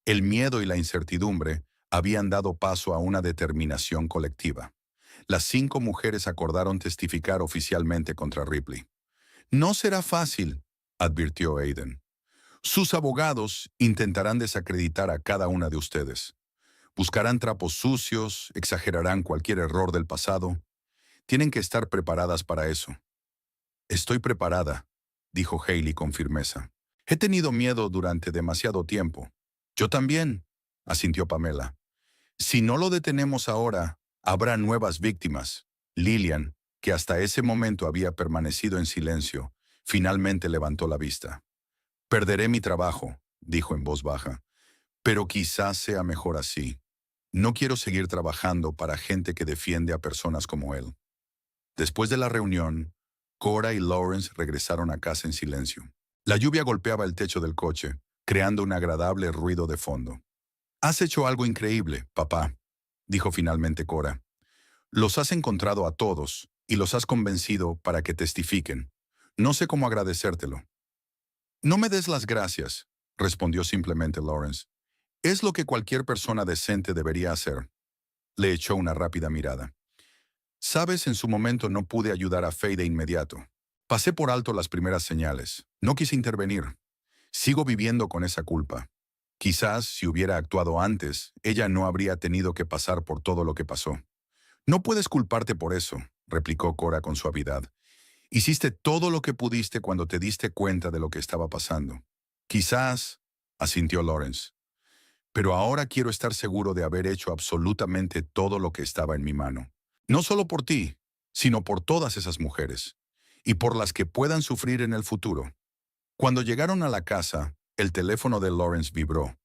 El miedo y la incertidumbre habían dado paso a una determinación colectiva. Las 5 mujeres acordaron testificar oficialmente contra Ripley. No será fácil, advirtió Aiden. Sus abogados intentarán desacreditar a cada una de ustedes. Buscarán trapos sucios, exagerarán cualquier error del pasado. Tienen que estar preparadas para eso. Estoy preparada, dijo Haley con firmeza. He tenido miedo durante demasiado tiempo. Yo también, asintió Pamela. Si no lo detenemos ahora, habrá nuevas víctimas. Lillian, que hasta ese momento había permanecido en silencio, finalmente levantó la vista. Perderé mi trabajo, dijo en voz baja, pero quizás sea mejor así. No quiero seguir trabajando para gente que defiende a personas como él. Después de la reunión, Cora y Lawrence regresaron a casa en silencio. La lluvia golpeaba el techo del coche, creando un agradable ruido de fondo. «Has hecho algo increíble, papá», dijo finalmente Cora. «Los has encontrado a todos y los has convencido para que testifiquen. No sé cómo agradecértelo». «No me des las gracias», respondió simplemente Lawrence. «Es lo que cualquier persona decente debería hacer». Le echó una rápida mirada. «Sabes, en su momento no pude ayudar a Faye de inmediato. Pasé por alto las primeras señales. No quise intervenir. Sigo viviendo con esa culpa. Quizás, si hubiera actuado antes, ella no habría tenido que pasar por todo lo que pasó». «No puedes culparte por eso», replicó Cora con suavidad. «Hiciste todo lo que pudiste cuando te diste cuenta de lo que estaba pasando». «Quizás», asintió Lawrence. «Pero ahora quiero estar seguro de haber hecho absolutamente todo lo que estaba en mi mano. No solo por ti, sino por todas esas mujeres, y por las que puedan sufrir en el futuro. Cuando llegaron a la casa, el teléfono de Lawrence vibró.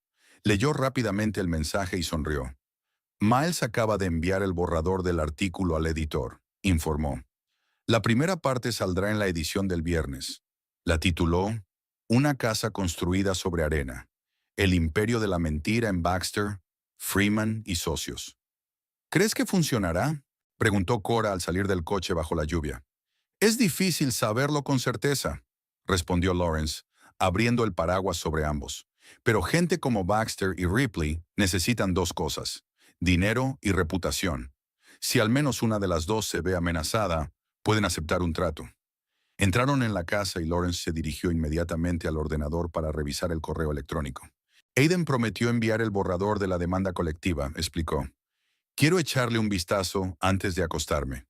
Leyó rápidamente el mensaje y sonrió. Miles acaba de enviar el borrador del artículo al editor, informó. La primera parte saldrá en la edición del viernes. La tituló Una casa construida sobre arena. El imperio de la mentira en Baxter, Freeman y socios. ¿Crees que funcionará?, preguntó Cora al salir del coche bajo la lluvia. Es difícil saberlo con certeza, respondió Lawrence, abriendo el paraguas sobre ambos. Pero gente como Baxter y Ripley necesitan dos cosas: dinero y reputación. Si al menos una de las dos se ve amenazada, pueden aceptar un trato. Entraron en la casa y Lawrence se dirigió inmediatamente al ordenador para revisar el correo electrónico. Aiden prometió enviar el borrador de la demanda colectiva, explicó. Quiero echarle un vistazo antes de acostarme.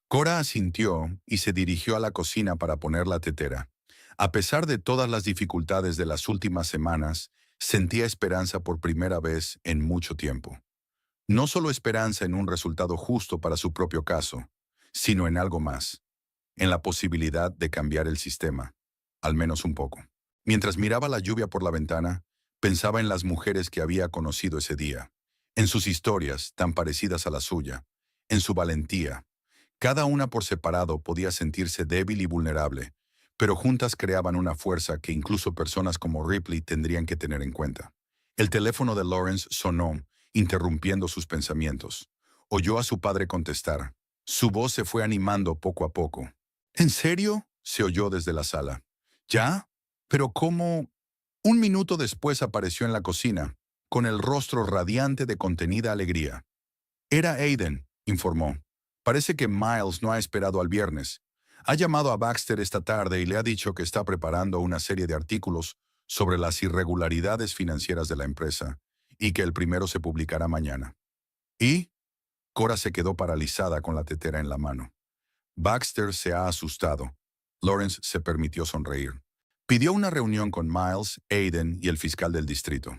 Cora asintió y se dirigió a la cocina para poner la tetera. A pesar de todas las dificultades de las últimas semanas, sentía esperanza por primera vez en mucho tiempo. No solo esperanza en un resultado justo para su propio caso, sino en algo más, en la posibilidad de cambiar el sistema, al menos un poco. Mientras miraba la lluvia por la ventana, pensaba en las mujeres que había conocido ese día, en sus historias tan parecidas a la suya, en su valentía. Cada una por separado podía sentirse débil y vulnerable, pero juntas creaban una fuerza que incluso personas como Ripley tendrían que tener en cuenta. El teléfono de Lawrence sonó, interrumpiendo sus pensamientos. Oyó a su padre contestar. Su voz se fue animando poco a poco. ¿En serio?, se oyó desde la sala. ¿Ya? ¿Pero cómo? Un minuto después apareció en la cocina, con el rostro radiante de contenida alegría. Era Aiden, informó. Parece que Miles no ha esperado al viernes. Ha llamado a Baxter esta tarde y le ha dicho que está preparando una serie de artículos sobre las irregularidades financieras de la empresa, y que el primero se publicará mañana. ¿Y? Cora se quedó paralizada con la tetera en la mano. Baxter se ha asustado. Lawrence se permitió sonreír. Pidió una reunión con Miles, Aiden y el fiscal del distrito.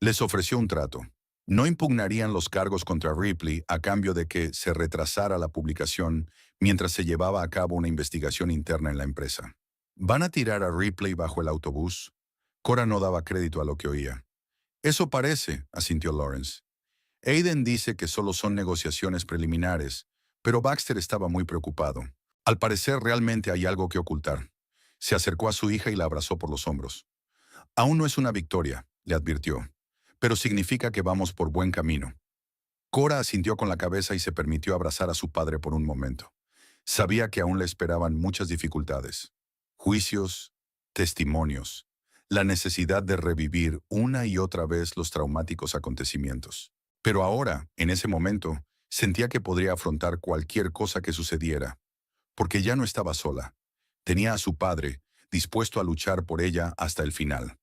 Les ofreció un trato. No impugnarían los cargos contra Ripley a cambio de que se retrasara la publicación mientras se llevaba a cabo una investigación interna en la empresa. ¿Van a tirar a Ripley bajo el autobús? Cora no daba crédito a lo que oía. Eso parece, asintió Lawrence. Aiden dice que solo son negociaciones preliminares, pero Baxter estaba muy preocupado. Al parecer realmente hay algo que ocultar. Se acercó a su hija y la abrazó por los hombros. Aún no es una victoria, le advirtió, pero significa que vamos por buen camino. Cora asintió con la cabeza y se permitió abrazar a su padre por un momento. Sabía que aún le esperaban muchas dificultades. Juicios, testimonios, la necesidad de revivir una y otra vez los traumáticos acontecimientos. Pero ahora, en ese momento, sentía que podría afrontar cualquier cosa que sucediera, porque ya no estaba sola. Tenía a su padre, dispuesto a luchar por ella hasta el final.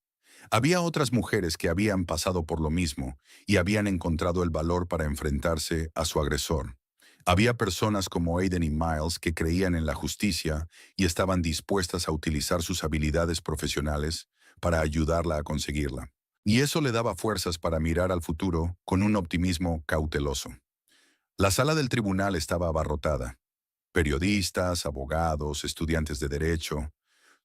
Había otras mujeres que habían pasado por lo mismo y habían encontrado el valor para enfrentarse a su agresor. Había personas como Aiden y Miles que creían en la justicia y estaban dispuestas a utilizar sus habilidades profesionales para ayudarla a conseguirla. Y eso le daba fuerzas para mirar al futuro con un optimismo cauteloso. La sala del tribunal estaba abarrotada. Periodistas, abogados, estudiantes de derecho.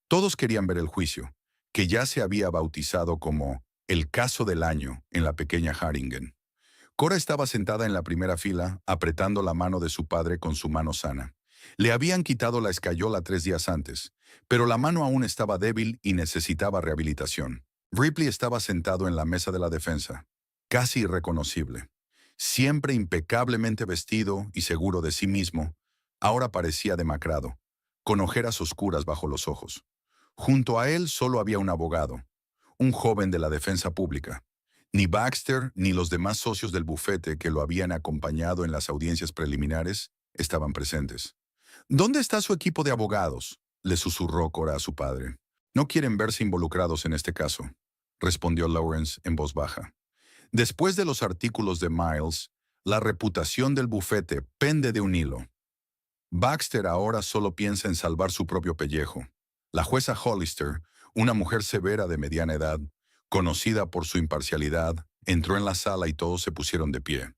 Todos querían ver el juicio, que ya se había bautizado como el caso del año en la pequeña Haringen. Cora estaba sentada en la primera fila, apretando la mano de su padre con su mano sana. Le habían quitado la escayola 3 días antes, pero la mano aún estaba débil y necesitaba rehabilitación. Ripley estaba sentado en la mesa de la defensa, casi irreconocible. Siempre impecablemente vestido y seguro de sí mismo, ahora parecía demacrado, con ojeras oscuras bajo los ojos. Junto a él solo había un abogado, un joven de la defensa pública. Ni Baxter ni los demás socios del bufete que lo habían acompañado en las audiencias preliminares estaban presentes. ¿Dónde está su equipo de abogados?, le susurró Cora a su padre. No quieren verse involucrados en este caso, respondió Lawrence en voz baja. Después de los artículos de Miles, la reputación del bufete pende de un hilo. Baxter ahora solo piensa en salvar su propio pellejo. La jueza Hollister, una mujer severa de mediana edad, conocida por su imparcialidad, entró en la sala y todos se pusieron de pie.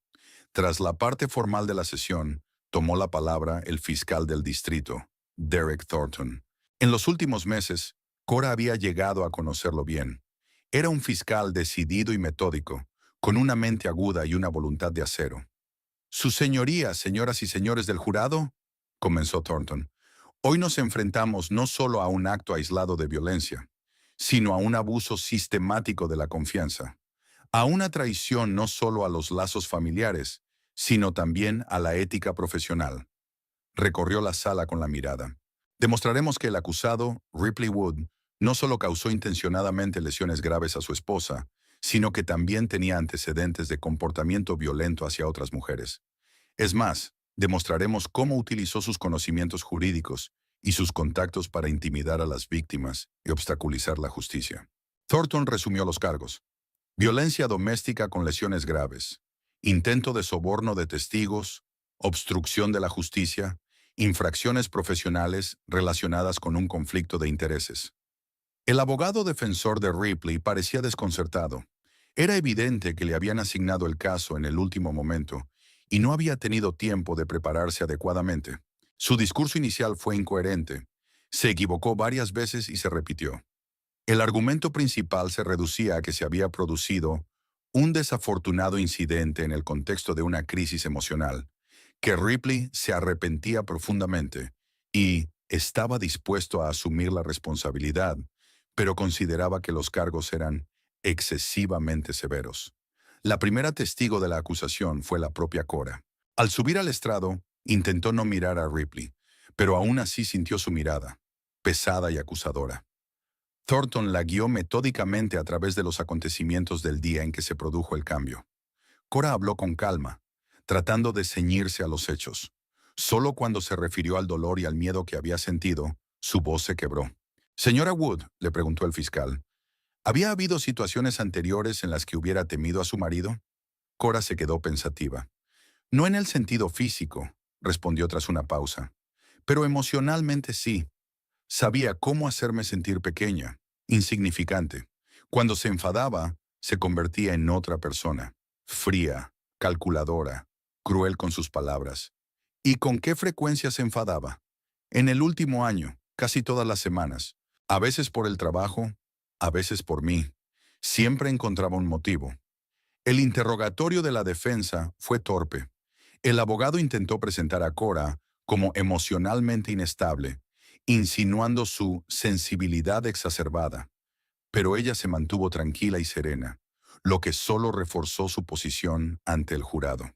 Tras la parte formal de la sesión, tomó la palabra el fiscal del distrito, Derek Thornton. En los últimos meses, Cora había llegado a conocerlo bien. Era un fiscal decidido y metódico, con una mente aguda y una voluntad de acero. «Su señoría, señoras y señores del jurado», comenzó Thornton, «hoy nos enfrentamos no solo a un acto aislado de violencia, sino a un abuso sistemático de la confianza, a una traición no solo a los lazos familiares, sino también a la ética profesional». Recorrió la sala con la mirada. «Demostraremos que el acusado, Ripley Wood, no solo causó intencionadamente lesiones graves a su esposa, sino que también tenía antecedentes de comportamiento violento hacia otras mujeres. Es más, demostraremos cómo utilizó sus conocimientos jurídicos y sus contactos para intimidar a las víctimas y obstaculizar la justicia». Thornton resumió los cargos: violencia doméstica con lesiones graves, intento de soborno de testigos, obstrucción de la justicia, infracciones profesionales relacionadas con un conflicto de intereses. El abogado defensor de Ripley parecía desconcertado. Era evidente que le habían asignado el caso en el último momento y no había tenido tiempo de prepararse adecuadamente. Su discurso inicial fue incoherente. Se equivocó varias veces y se repitió. El argumento principal se reducía a que se había producido un desafortunado incidente en el contexto de una crisis emocional, que Ripley se arrepentía profundamente y estaba dispuesto a asumir la responsabilidad, pero consideraba que los cargos eran excesivamente severos. La primera testigo de la acusación fue la propia Cora. Al subir al estrado, intentó no mirar a Ripley, pero aún así sintió su mirada, pesada y acusadora. Thornton la guió metódicamente a través de los acontecimientos del día en que se produjo el cambio. Cora habló con calma, tratando de ceñirse a los hechos. Solo cuando se refirió al dolor y al miedo que había sentido, su voz se quebró. «Señora Wood», le preguntó el fiscal, «¿había habido situaciones anteriores en las que hubiera temido a su marido?» Cora se quedó pensativa. «No en el sentido físico», respondió tras una pausa, «pero emocionalmente sí. Sabía cómo hacerme sentir pequeña, insignificante. Cuando se enfadaba, se convertía en otra persona, fría, calculadora, cruel con sus palabras. ¿Y con qué frecuencia se enfadaba? En el último año, casi todas las semanas, a veces por el trabajo, a veces por mí. Siempre encontraba un motivo. El interrogatorio de la defensa fue torpe. El abogado intentó presentar a Cora como emocionalmente inestable, insinuando su sensibilidad exacerbada, pero ella se mantuvo tranquila y serena, lo que solo reforzó su posición ante el jurado.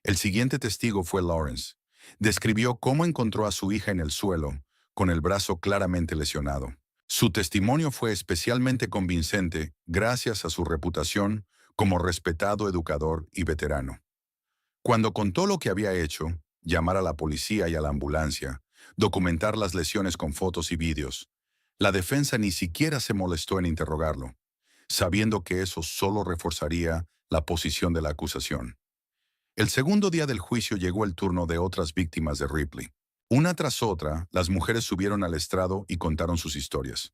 El siguiente testigo fue Lawrence. Describió cómo encontró a su hija en el suelo, con el brazo claramente lesionado. Su testimonio fue especialmente convincente gracias a su reputación como respetado educador y veterano. Cuando contó lo que había hecho, llamar a la policía y a la ambulancia, documentar las lesiones con fotos y vídeos, la defensa ni siquiera se molestó en interrogarlo, sabiendo que eso solo reforzaría la posición de la acusación. El segundo día del juicio llegó el turno de otras víctimas de Ripley. Una tras otra, las mujeres subieron al estrado y contaron sus historias.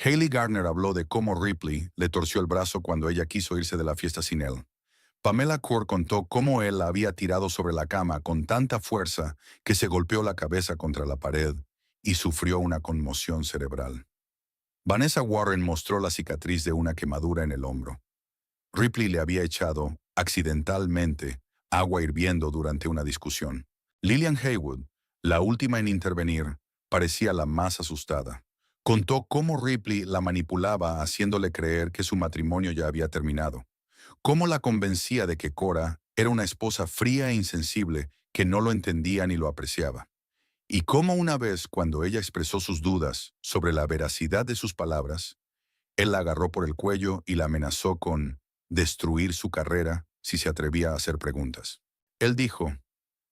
Haley Gardner habló de cómo Ripley le torció el brazo cuando ella quiso irse de la fiesta sin él. Pamela Court contó cómo él la había tirado sobre la cama con tanta fuerza que se golpeó la cabeza contra la pared y sufrió una conmoción cerebral. Vanessa Warren mostró la cicatriz de una quemadura en el hombro. Ripley le había echado, accidentalmente, agua hirviendo durante una discusión. Lillian Haywood, la última en intervenir, parecía la más asustada. Contó cómo Ripley la manipulaba haciéndole creer que su matrimonio ya había terminado. Cómo la convencía de que Cora era una esposa fría e insensible que no lo entendía ni lo apreciaba. Y cómo una vez, cuando ella expresó sus dudas sobre la veracidad de sus palabras, él la agarró por el cuello y la amenazó con destruir su carrera si se atrevía a hacer preguntas. Él dijo: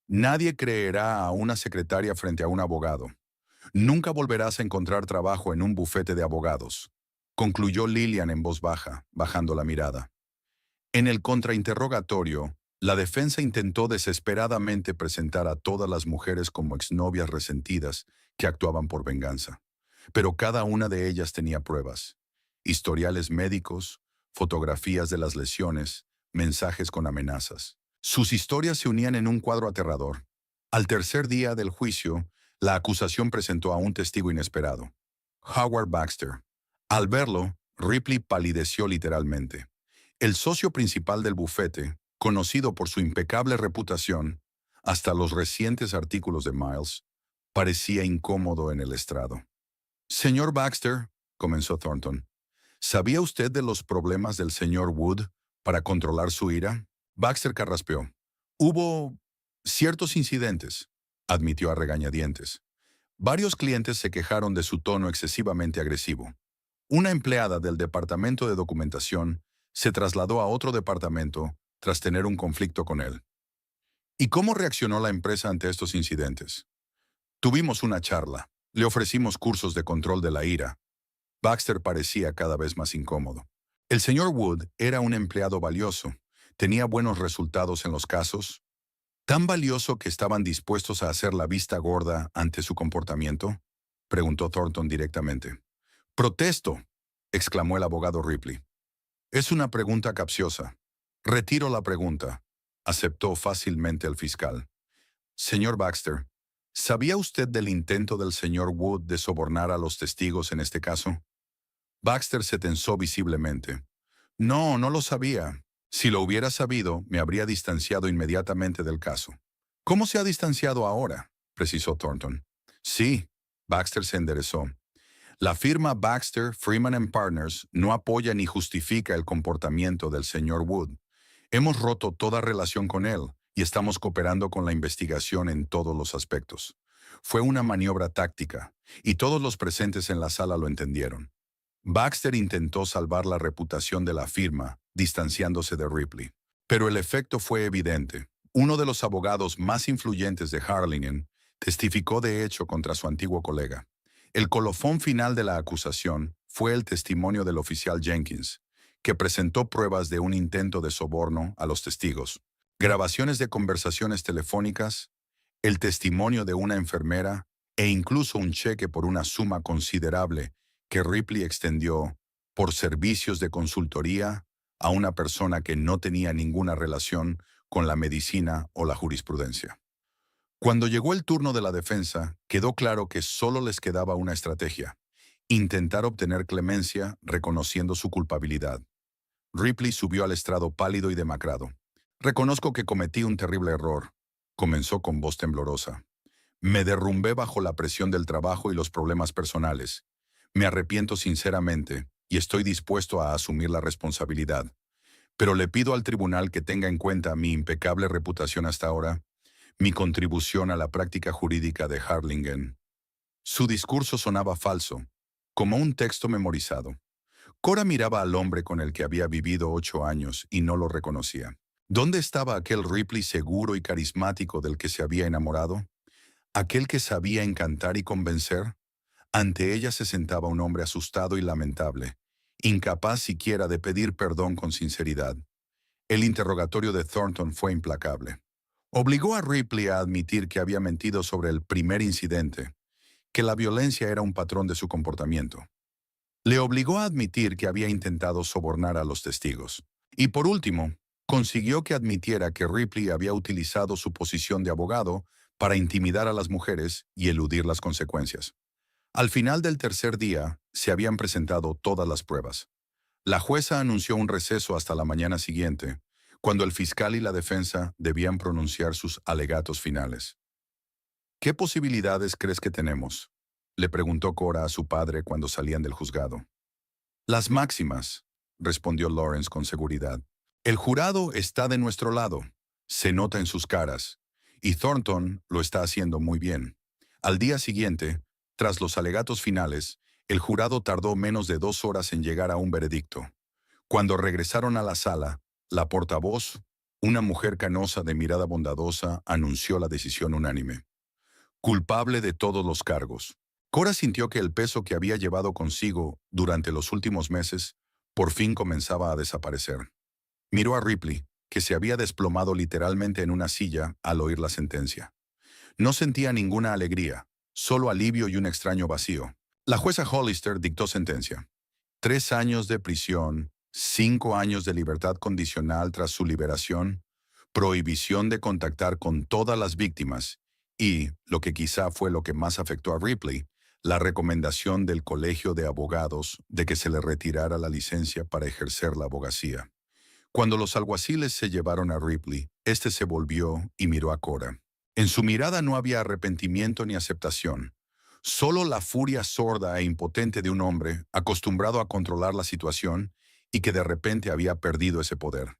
«Nadie creerá a una secretaria frente a un abogado. Nunca volverás a encontrar trabajo en un bufete de abogados», concluyó Lillian en voz baja, bajando la mirada. En el contrainterrogatorio, la defensa intentó desesperadamente presentar a todas las mujeres como exnovias resentidas que actuaban por venganza. Pero cada una de ellas tenía pruebas: historiales médicos, fotografías de las lesiones, mensajes con amenazas. Sus historias se unían en un cuadro aterrador. Al tercer día del juicio, la acusación presentó a un testigo inesperado, Howard Baxter. Al verlo, Ripley palideció literalmente. El socio principal del bufete, conocido por su impecable reputación, hasta los recientes artículos de Miles, parecía incómodo en el estrado. Señor Baxter, comenzó Thornton, ¿sabía usted de los problemas del señor Wood para controlar su ira? Baxter carraspeó. Hubo ciertos incidentes, admitió a regañadientes. Varios clientes se quejaron de su tono excesivamente agresivo. Una empleada del departamento de documentación se trasladó a otro departamento tras tener un conflicto con él. ¿Y cómo reaccionó la empresa ante estos incidentes? Tuvimos una charla. Le ofrecimos cursos de control de la ira. Baxter parecía cada vez más incómodo. El señor Wood era un empleado valioso. Tenía buenos resultados en los casos. ¿Tan valioso que estaban dispuestos a hacer la vista gorda ante su comportamiento? Preguntó Thornton directamente. Protesto, exclamó el abogado Ripley. Es una pregunta capciosa. Retiro la pregunta, aceptó fácilmente el fiscal. Señor Baxter, ¿sabía usted del intento del señor Wood de sobornar a los testigos en este caso? Baxter se tensó visiblemente. No, no lo sabía. Si lo hubiera sabido, me habría distanciado inmediatamente del caso. ¿Cómo se ha distanciado ahora?, precisó Thornton. Sí, Baxter se enderezó. La firma Baxter, Freeman and Partners no apoya ni justifica el comportamiento del señor Wood. Hemos roto toda relación con él y estamos cooperando con la investigación en todos los aspectos. Fue una maniobra táctica, y todos los presentes en la sala lo entendieron. Baxter intentó salvar la reputación de la firma, distanciándose de Ripley. Pero el efecto fue evidente. Uno de los abogados más influyentes de Harlingen testificó de hecho contra su antiguo colega. El colofón final de la acusación fue el testimonio del oficial Jenkins, que presentó pruebas de un intento de soborno a los testigos, grabaciones de conversaciones telefónicas, el testimonio de una enfermera e incluso un cheque por una suma considerable que Ripley extendió por servicios de consultoría a una persona que no tenía ninguna relación con la medicina o la jurisprudencia. Cuando llegó el turno de la defensa, quedó claro que solo les quedaba una estrategia: intentar obtener clemencia reconociendo su culpabilidad. Ripley subió al estrado pálido y demacrado. Reconozco que cometí un terrible error, comenzó con voz temblorosa. Me derrumbé bajo la presión del trabajo y los problemas personales. Me arrepiento sinceramente y estoy dispuesto a asumir la responsabilidad. Pero le pido al tribunal que tenga en cuenta mi impecable reputación hasta ahora, mi contribución a la práctica jurídica de Harlingen. Su discurso sonaba falso, como un texto memorizado. Cora miraba al hombre con el que había vivido 8 años y no lo reconocía. ¿Dónde estaba aquel Ripley seguro y carismático del que se había enamorado? ¿Aquel que sabía encantar y convencer? Ante ella se sentaba un hombre asustado y lamentable, incapaz siquiera de pedir perdón con sinceridad. El interrogatorio de Thornton fue implacable. Obligó a Ripley a admitir que había mentido sobre el primer incidente, que la violencia era un patrón de su comportamiento. Le obligó a admitir que había intentado sobornar a los testigos. Y por último, consiguió que admitiera que Ripley había utilizado su posición de abogado para intimidar a las mujeres y eludir las consecuencias. Al final del tercer día, se habían presentado todas las pruebas. La jueza anunció un receso hasta la mañana siguiente, cuando el fiscal y la defensa debían pronunciar sus alegatos finales. ¿Qué posibilidades crees que tenemos?, le preguntó Cora a su padre cuando salían del juzgado. Las máximas, respondió Lawrence con seguridad. El jurado está de nuestro lado. Se nota en sus caras. Y Thornton lo está haciendo muy bien. Al día siguiente, tras los alegatos finales, el jurado tardó menos de 2 horas en llegar a un veredicto. Cuando regresaron a la sala, la portavoz, una mujer canosa de mirada bondadosa, anunció la decisión unánime. Culpable de todos los cargos. Cora sintió que el peso que había llevado consigo durante los últimos meses por fin comenzaba a desaparecer. Miró a Ripley, que se había desplomado literalmente en una silla al oír la sentencia. No sentía ninguna alegría, solo alivio y un extraño vacío. La jueza Hollister dictó sentencia. 3 años de prisión, 5 años de libertad condicional tras su liberación, prohibición de contactar con todas las víctimas Y, lo que quizá fue lo que más afectó a Ripley, la recomendación del Colegio de Abogados de que se le retirara la licencia para ejercer la abogacía. Cuando los alguaciles se llevaron a Ripley, este se volvió y miró a Cora. En su mirada no había arrepentimiento ni aceptación, solo la furia sorda e impotente de un hombre acostumbrado a controlar la situación y que de repente había perdido ese poder.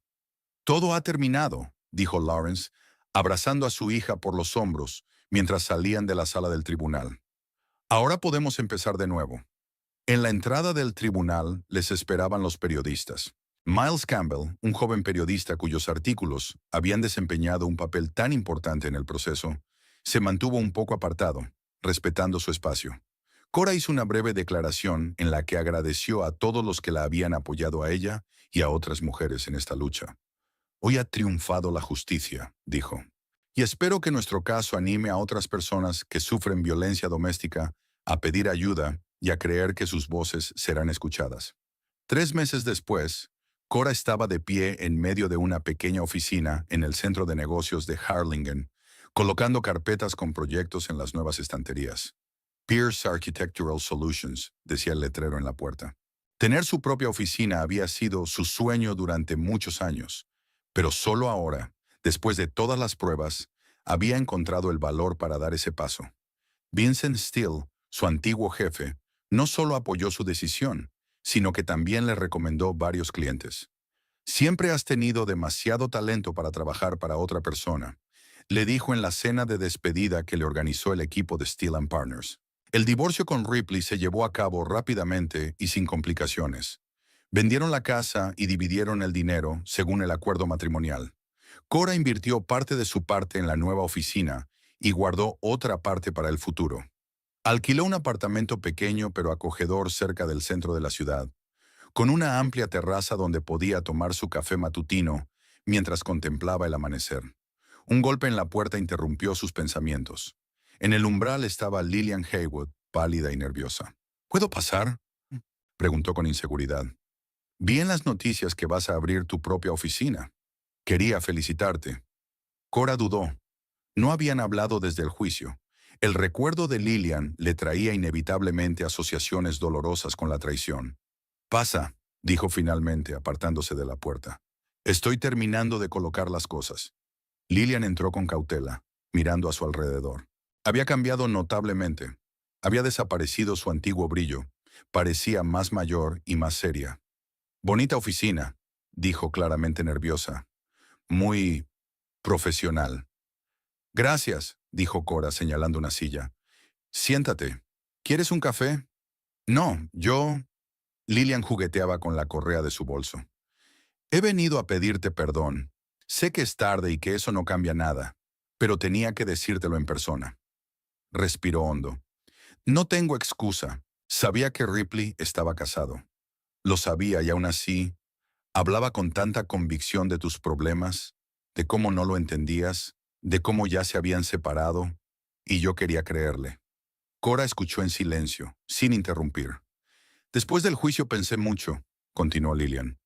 Todo ha terminado, dijo Lawrence, abrazando a su hija por los hombros mientras salían de la sala del tribunal. Ahora podemos empezar de nuevo. En la entrada del tribunal les esperaban los periodistas. Miles Campbell, un joven periodista cuyos artículos habían desempeñado un papel tan importante en el proceso, se mantuvo un poco apartado, respetando su espacio. Cora hizo una breve declaración en la que agradeció a todos los que la habían apoyado a ella y a otras mujeres en esta lucha. Hoy ha triunfado la justicia, dijo. Y espero que nuestro caso anime a otras personas que sufren violencia doméstica a pedir ayuda y a creer que sus voces serán escuchadas. 3 meses después, Cora estaba de pie en medio de una pequeña oficina en el centro de negocios de Harlingen, colocando carpetas con proyectos en las nuevas estanterías. Pierce Architectural Solutions, decía el letrero en la puerta. Tener su propia oficina había sido su sueño durante muchos años, pero solo ahora, después de todas las pruebas, había encontrado el valor para dar ese paso. Vincent Steele, su antiguo jefe, no solo apoyó su decisión, sino que también le recomendó varios clientes. Siempre has tenido demasiado talento para trabajar para otra persona, le dijo en la cena de despedida que le organizó el equipo de Steele Partners. El divorcio con Ripley se llevó a cabo rápidamente y sin complicaciones. Vendieron la casa y dividieron el dinero según el acuerdo matrimonial. Cora invirtió parte de su parte en la nueva oficina y guardó otra parte para el futuro. Alquiló un apartamento pequeño pero acogedor cerca del centro de la ciudad, con una amplia terraza donde podía tomar su café matutino mientras contemplaba el amanecer. Un golpe en la puerta interrumpió sus pensamientos. En el umbral estaba Lillian Haywood, pálida y nerviosa. ¿Puedo pasar?, preguntó con inseguridad. Vi en las noticias que vas a abrir tu propia oficina. Quería felicitarte. Cora dudó. No habían hablado desde el juicio. El recuerdo de Lillian le traía inevitablemente asociaciones dolorosas con la traición. Pasa, dijo finalmente, apartándose de la puerta. Estoy terminando de colocar las cosas. Lillian entró con cautela, mirando a su alrededor. Había cambiado notablemente. Había desaparecido su antiguo brillo. Parecía más mayor y más seria. Bonita oficina, dijo claramente nerviosa. Muy profesional. Gracias, dijo Cora señalando una silla. Siéntate. ¿Quieres un café? No, yo... Lillian jugueteaba con la correa de su bolso. He venido a pedirte perdón. Sé que es tarde y que eso no cambia nada, pero tenía que decírtelo en persona. Respiró hondo. No tengo excusa. Sabía que Ripley estaba casado. Lo sabía y aún así, hablaba con tanta convicción de tus problemas, de cómo no lo entendías, de cómo ya se habían separado, y yo quería creerle. Cora escuchó en silencio, sin interrumpir. Después del juicio pensé mucho, continuó Lillian,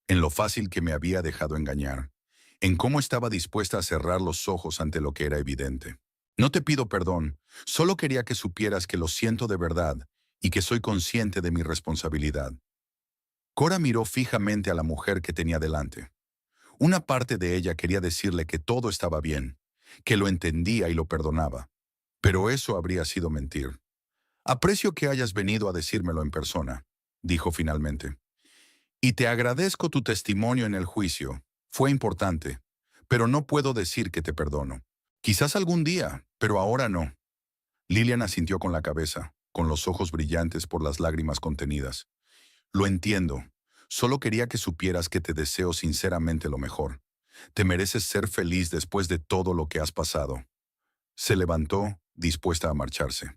en lo fácil que me había dejado engañar, en cómo estaba dispuesta a cerrar los ojos ante lo que era evidente. No te pido perdón, solo quería que supieras que lo siento de verdad y que soy consciente de mi responsabilidad. Cora miró fijamente a la mujer que tenía delante. Una parte de ella quería decirle que todo estaba bien, que lo entendía y lo perdonaba. Pero eso habría sido mentir. Aprecio que hayas venido a decírmelo en persona, dijo finalmente. Y te agradezco tu testimonio en el juicio. Fue importante, pero no puedo decir que te perdono. Quizás algún día, pero ahora no. Lillian asintió con la cabeza, con los ojos brillantes por las lágrimas contenidas. Lo entiendo. Solo quería que supieras que te deseo sinceramente lo mejor. Te mereces ser feliz después de todo lo que has pasado. Se levantó, dispuesta a marcharse.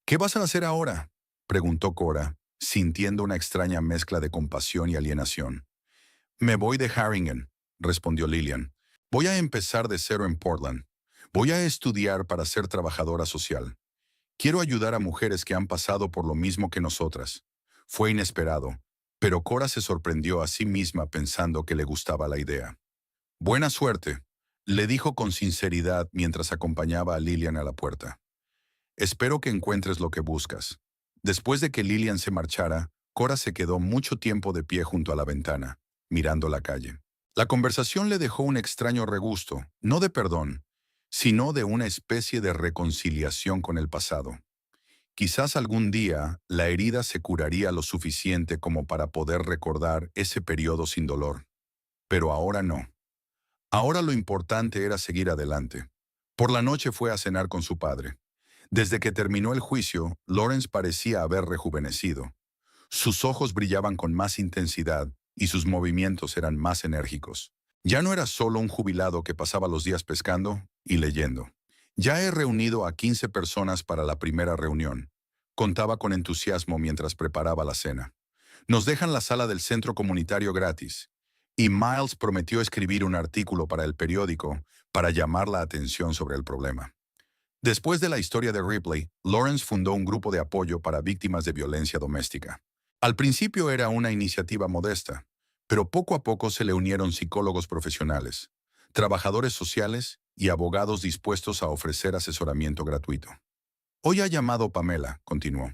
¿Qué vas a hacer ahora?, preguntó Cora, sintiendo una extraña mezcla de compasión y alienación. Me voy de Harlingen, respondió Lillian. Voy a empezar de cero en Portland. Voy a estudiar para ser trabajadora social. Quiero ayudar a mujeres que han pasado por lo mismo que nosotras. Fue inesperado, pero Cora se sorprendió a sí misma pensando que le gustaba la idea. Buena suerte, Le dijo con sinceridad mientras acompañaba a Lillian a la puerta. Espero que encuentres lo que buscas. Después de que Lillian se marchara, Cora se quedó mucho tiempo de pie junto a la ventana, mirando la calle. La conversación le dejó un extraño regusto, no de perdón, sino de una especie de reconciliación con el pasado. Quizás algún día la herida se curaría lo suficiente como para poder recordar ese periodo sin dolor. Pero ahora no. Ahora lo importante era seguir adelante. Por la noche fue a cenar con su padre. Desde que terminó el juicio, Lawrence parecía haber rejuvenecido. Sus ojos brillaban con más intensidad y sus movimientos eran más enérgicos. Ya no era solo un jubilado que pasaba los días pescando y leyendo. Ya he reunido a 15 personas para la primera reunión. Contaba con entusiasmo mientras preparaba la cena. Nos dejan la sala del centro comunitario gratis. Y Miles prometió escribir un artículo para el periódico para llamar la atención sobre el problema. Después de la historia de Ripley, Lawrence fundó un grupo de apoyo para víctimas de violencia doméstica. Al principio era una iniciativa modesta, pero poco a poco se le unieron psicólogos profesionales, trabajadores sociales y abogados dispuestos a ofrecer asesoramiento gratuito. Hoy ha llamado Pamela, continuó.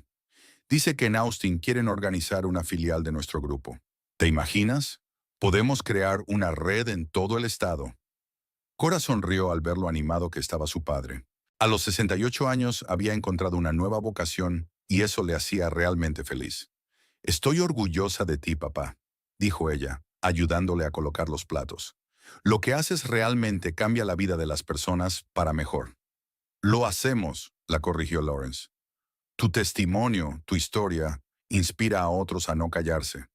Dice que en Austin quieren organizar una filial de nuestro grupo. ¿Te imaginas? Podemos crear una red en todo el estado. Cora sonrió al ver lo animado que estaba su padre. A los 68 años había encontrado una nueva vocación y eso le hacía realmente feliz. Estoy orgullosa de ti, papá, dijo ella, ayudándole a colocar los platos. Lo que haces realmente cambia la vida de las personas para mejor. Lo hacemos, la corrigió Lawrence. Tu testimonio, tu historia, inspira a otros a no callarse.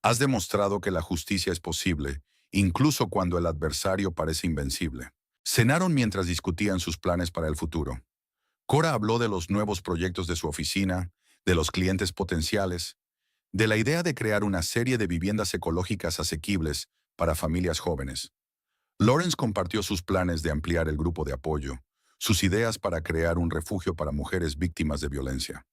Has demostrado que la justicia es posible, incluso cuando el adversario parece invencible. Cenaron mientras discutían sus planes para el futuro. Cora habló de los nuevos proyectos de su oficina, de los clientes potenciales, de la idea de crear una serie de viviendas ecológicas asequibles para familias jóvenes. Lawrence compartió sus planes de ampliar el grupo de apoyo, sus ideas para crear un refugio para mujeres víctimas de violencia.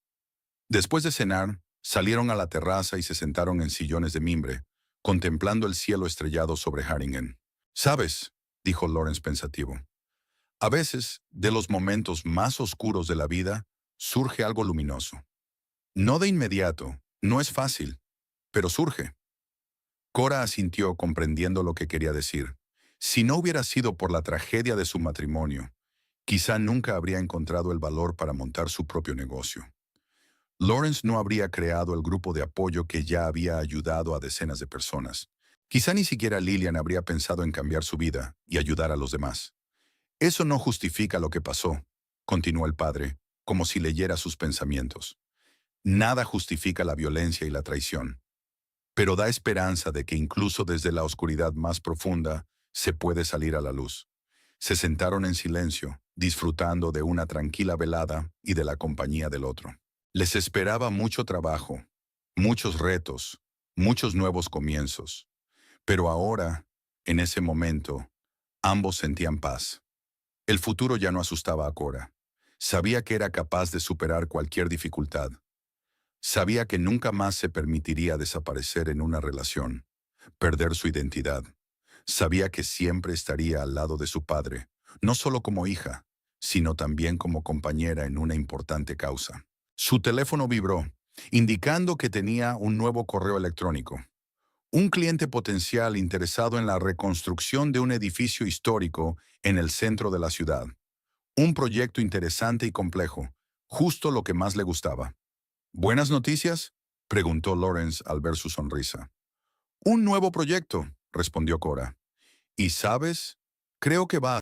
Después de cenar, salieron a la terraza y se sentaron en sillones de mimbre, contemplando el cielo estrellado sobre Haringen. ¿Sabes?, dijo Lawrence pensativo. A veces, de los momentos más oscuros de la vida, surge algo luminoso. No de inmediato, no es fácil, pero surge. Cora asintió comprendiendo lo que quería decir. Si no hubiera sido por la tragedia de su matrimonio, quizá nunca habría encontrado el valor para montar su propio negocio. Lawrence no habría creado el grupo de apoyo que ya había ayudado a decenas de personas. Quizá ni siquiera Lillian habría pensado en cambiar su vida y ayudar a los demás. Eso no justifica lo que pasó, continuó el padre, como si leyera sus pensamientos. Nada justifica la violencia y la traición, pero da esperanza de que incluso desde la oscuridad más profunda se puede salir a la luz. Se sentaron en silencio, disfrutando de una tranquila velada y de la compañía del otro. Les esperaba mucho trabajo, muchos retos, muchos nuevos comienzos. Pero ahora, en ese momento, ambos sentían paz. El futuro ya no asustaba a Cora. Sabía que era capaz de superar cualquier dificultad. Sabía que nunca más se permitiría desaparecer en una relación, perder su identidad. Sabía que siempre estaría al lado de su padre, no solo como hija, sino también como compañera en una importante causa. Su teléfono vibró, indicando que tenía un nuevo correo electrónico. Un cliente potencial interesado en la reconstrucción de un edificio histórico en el centro de la ciudad. Un proyecto interesante y complejo, justo lo que más le gustaba. ¿Buenas noticias?, preguntó Lawrence al ver su sonrisa. Un nuevo proyecto, respondió Cora. ¿Y sabes? Creo que va a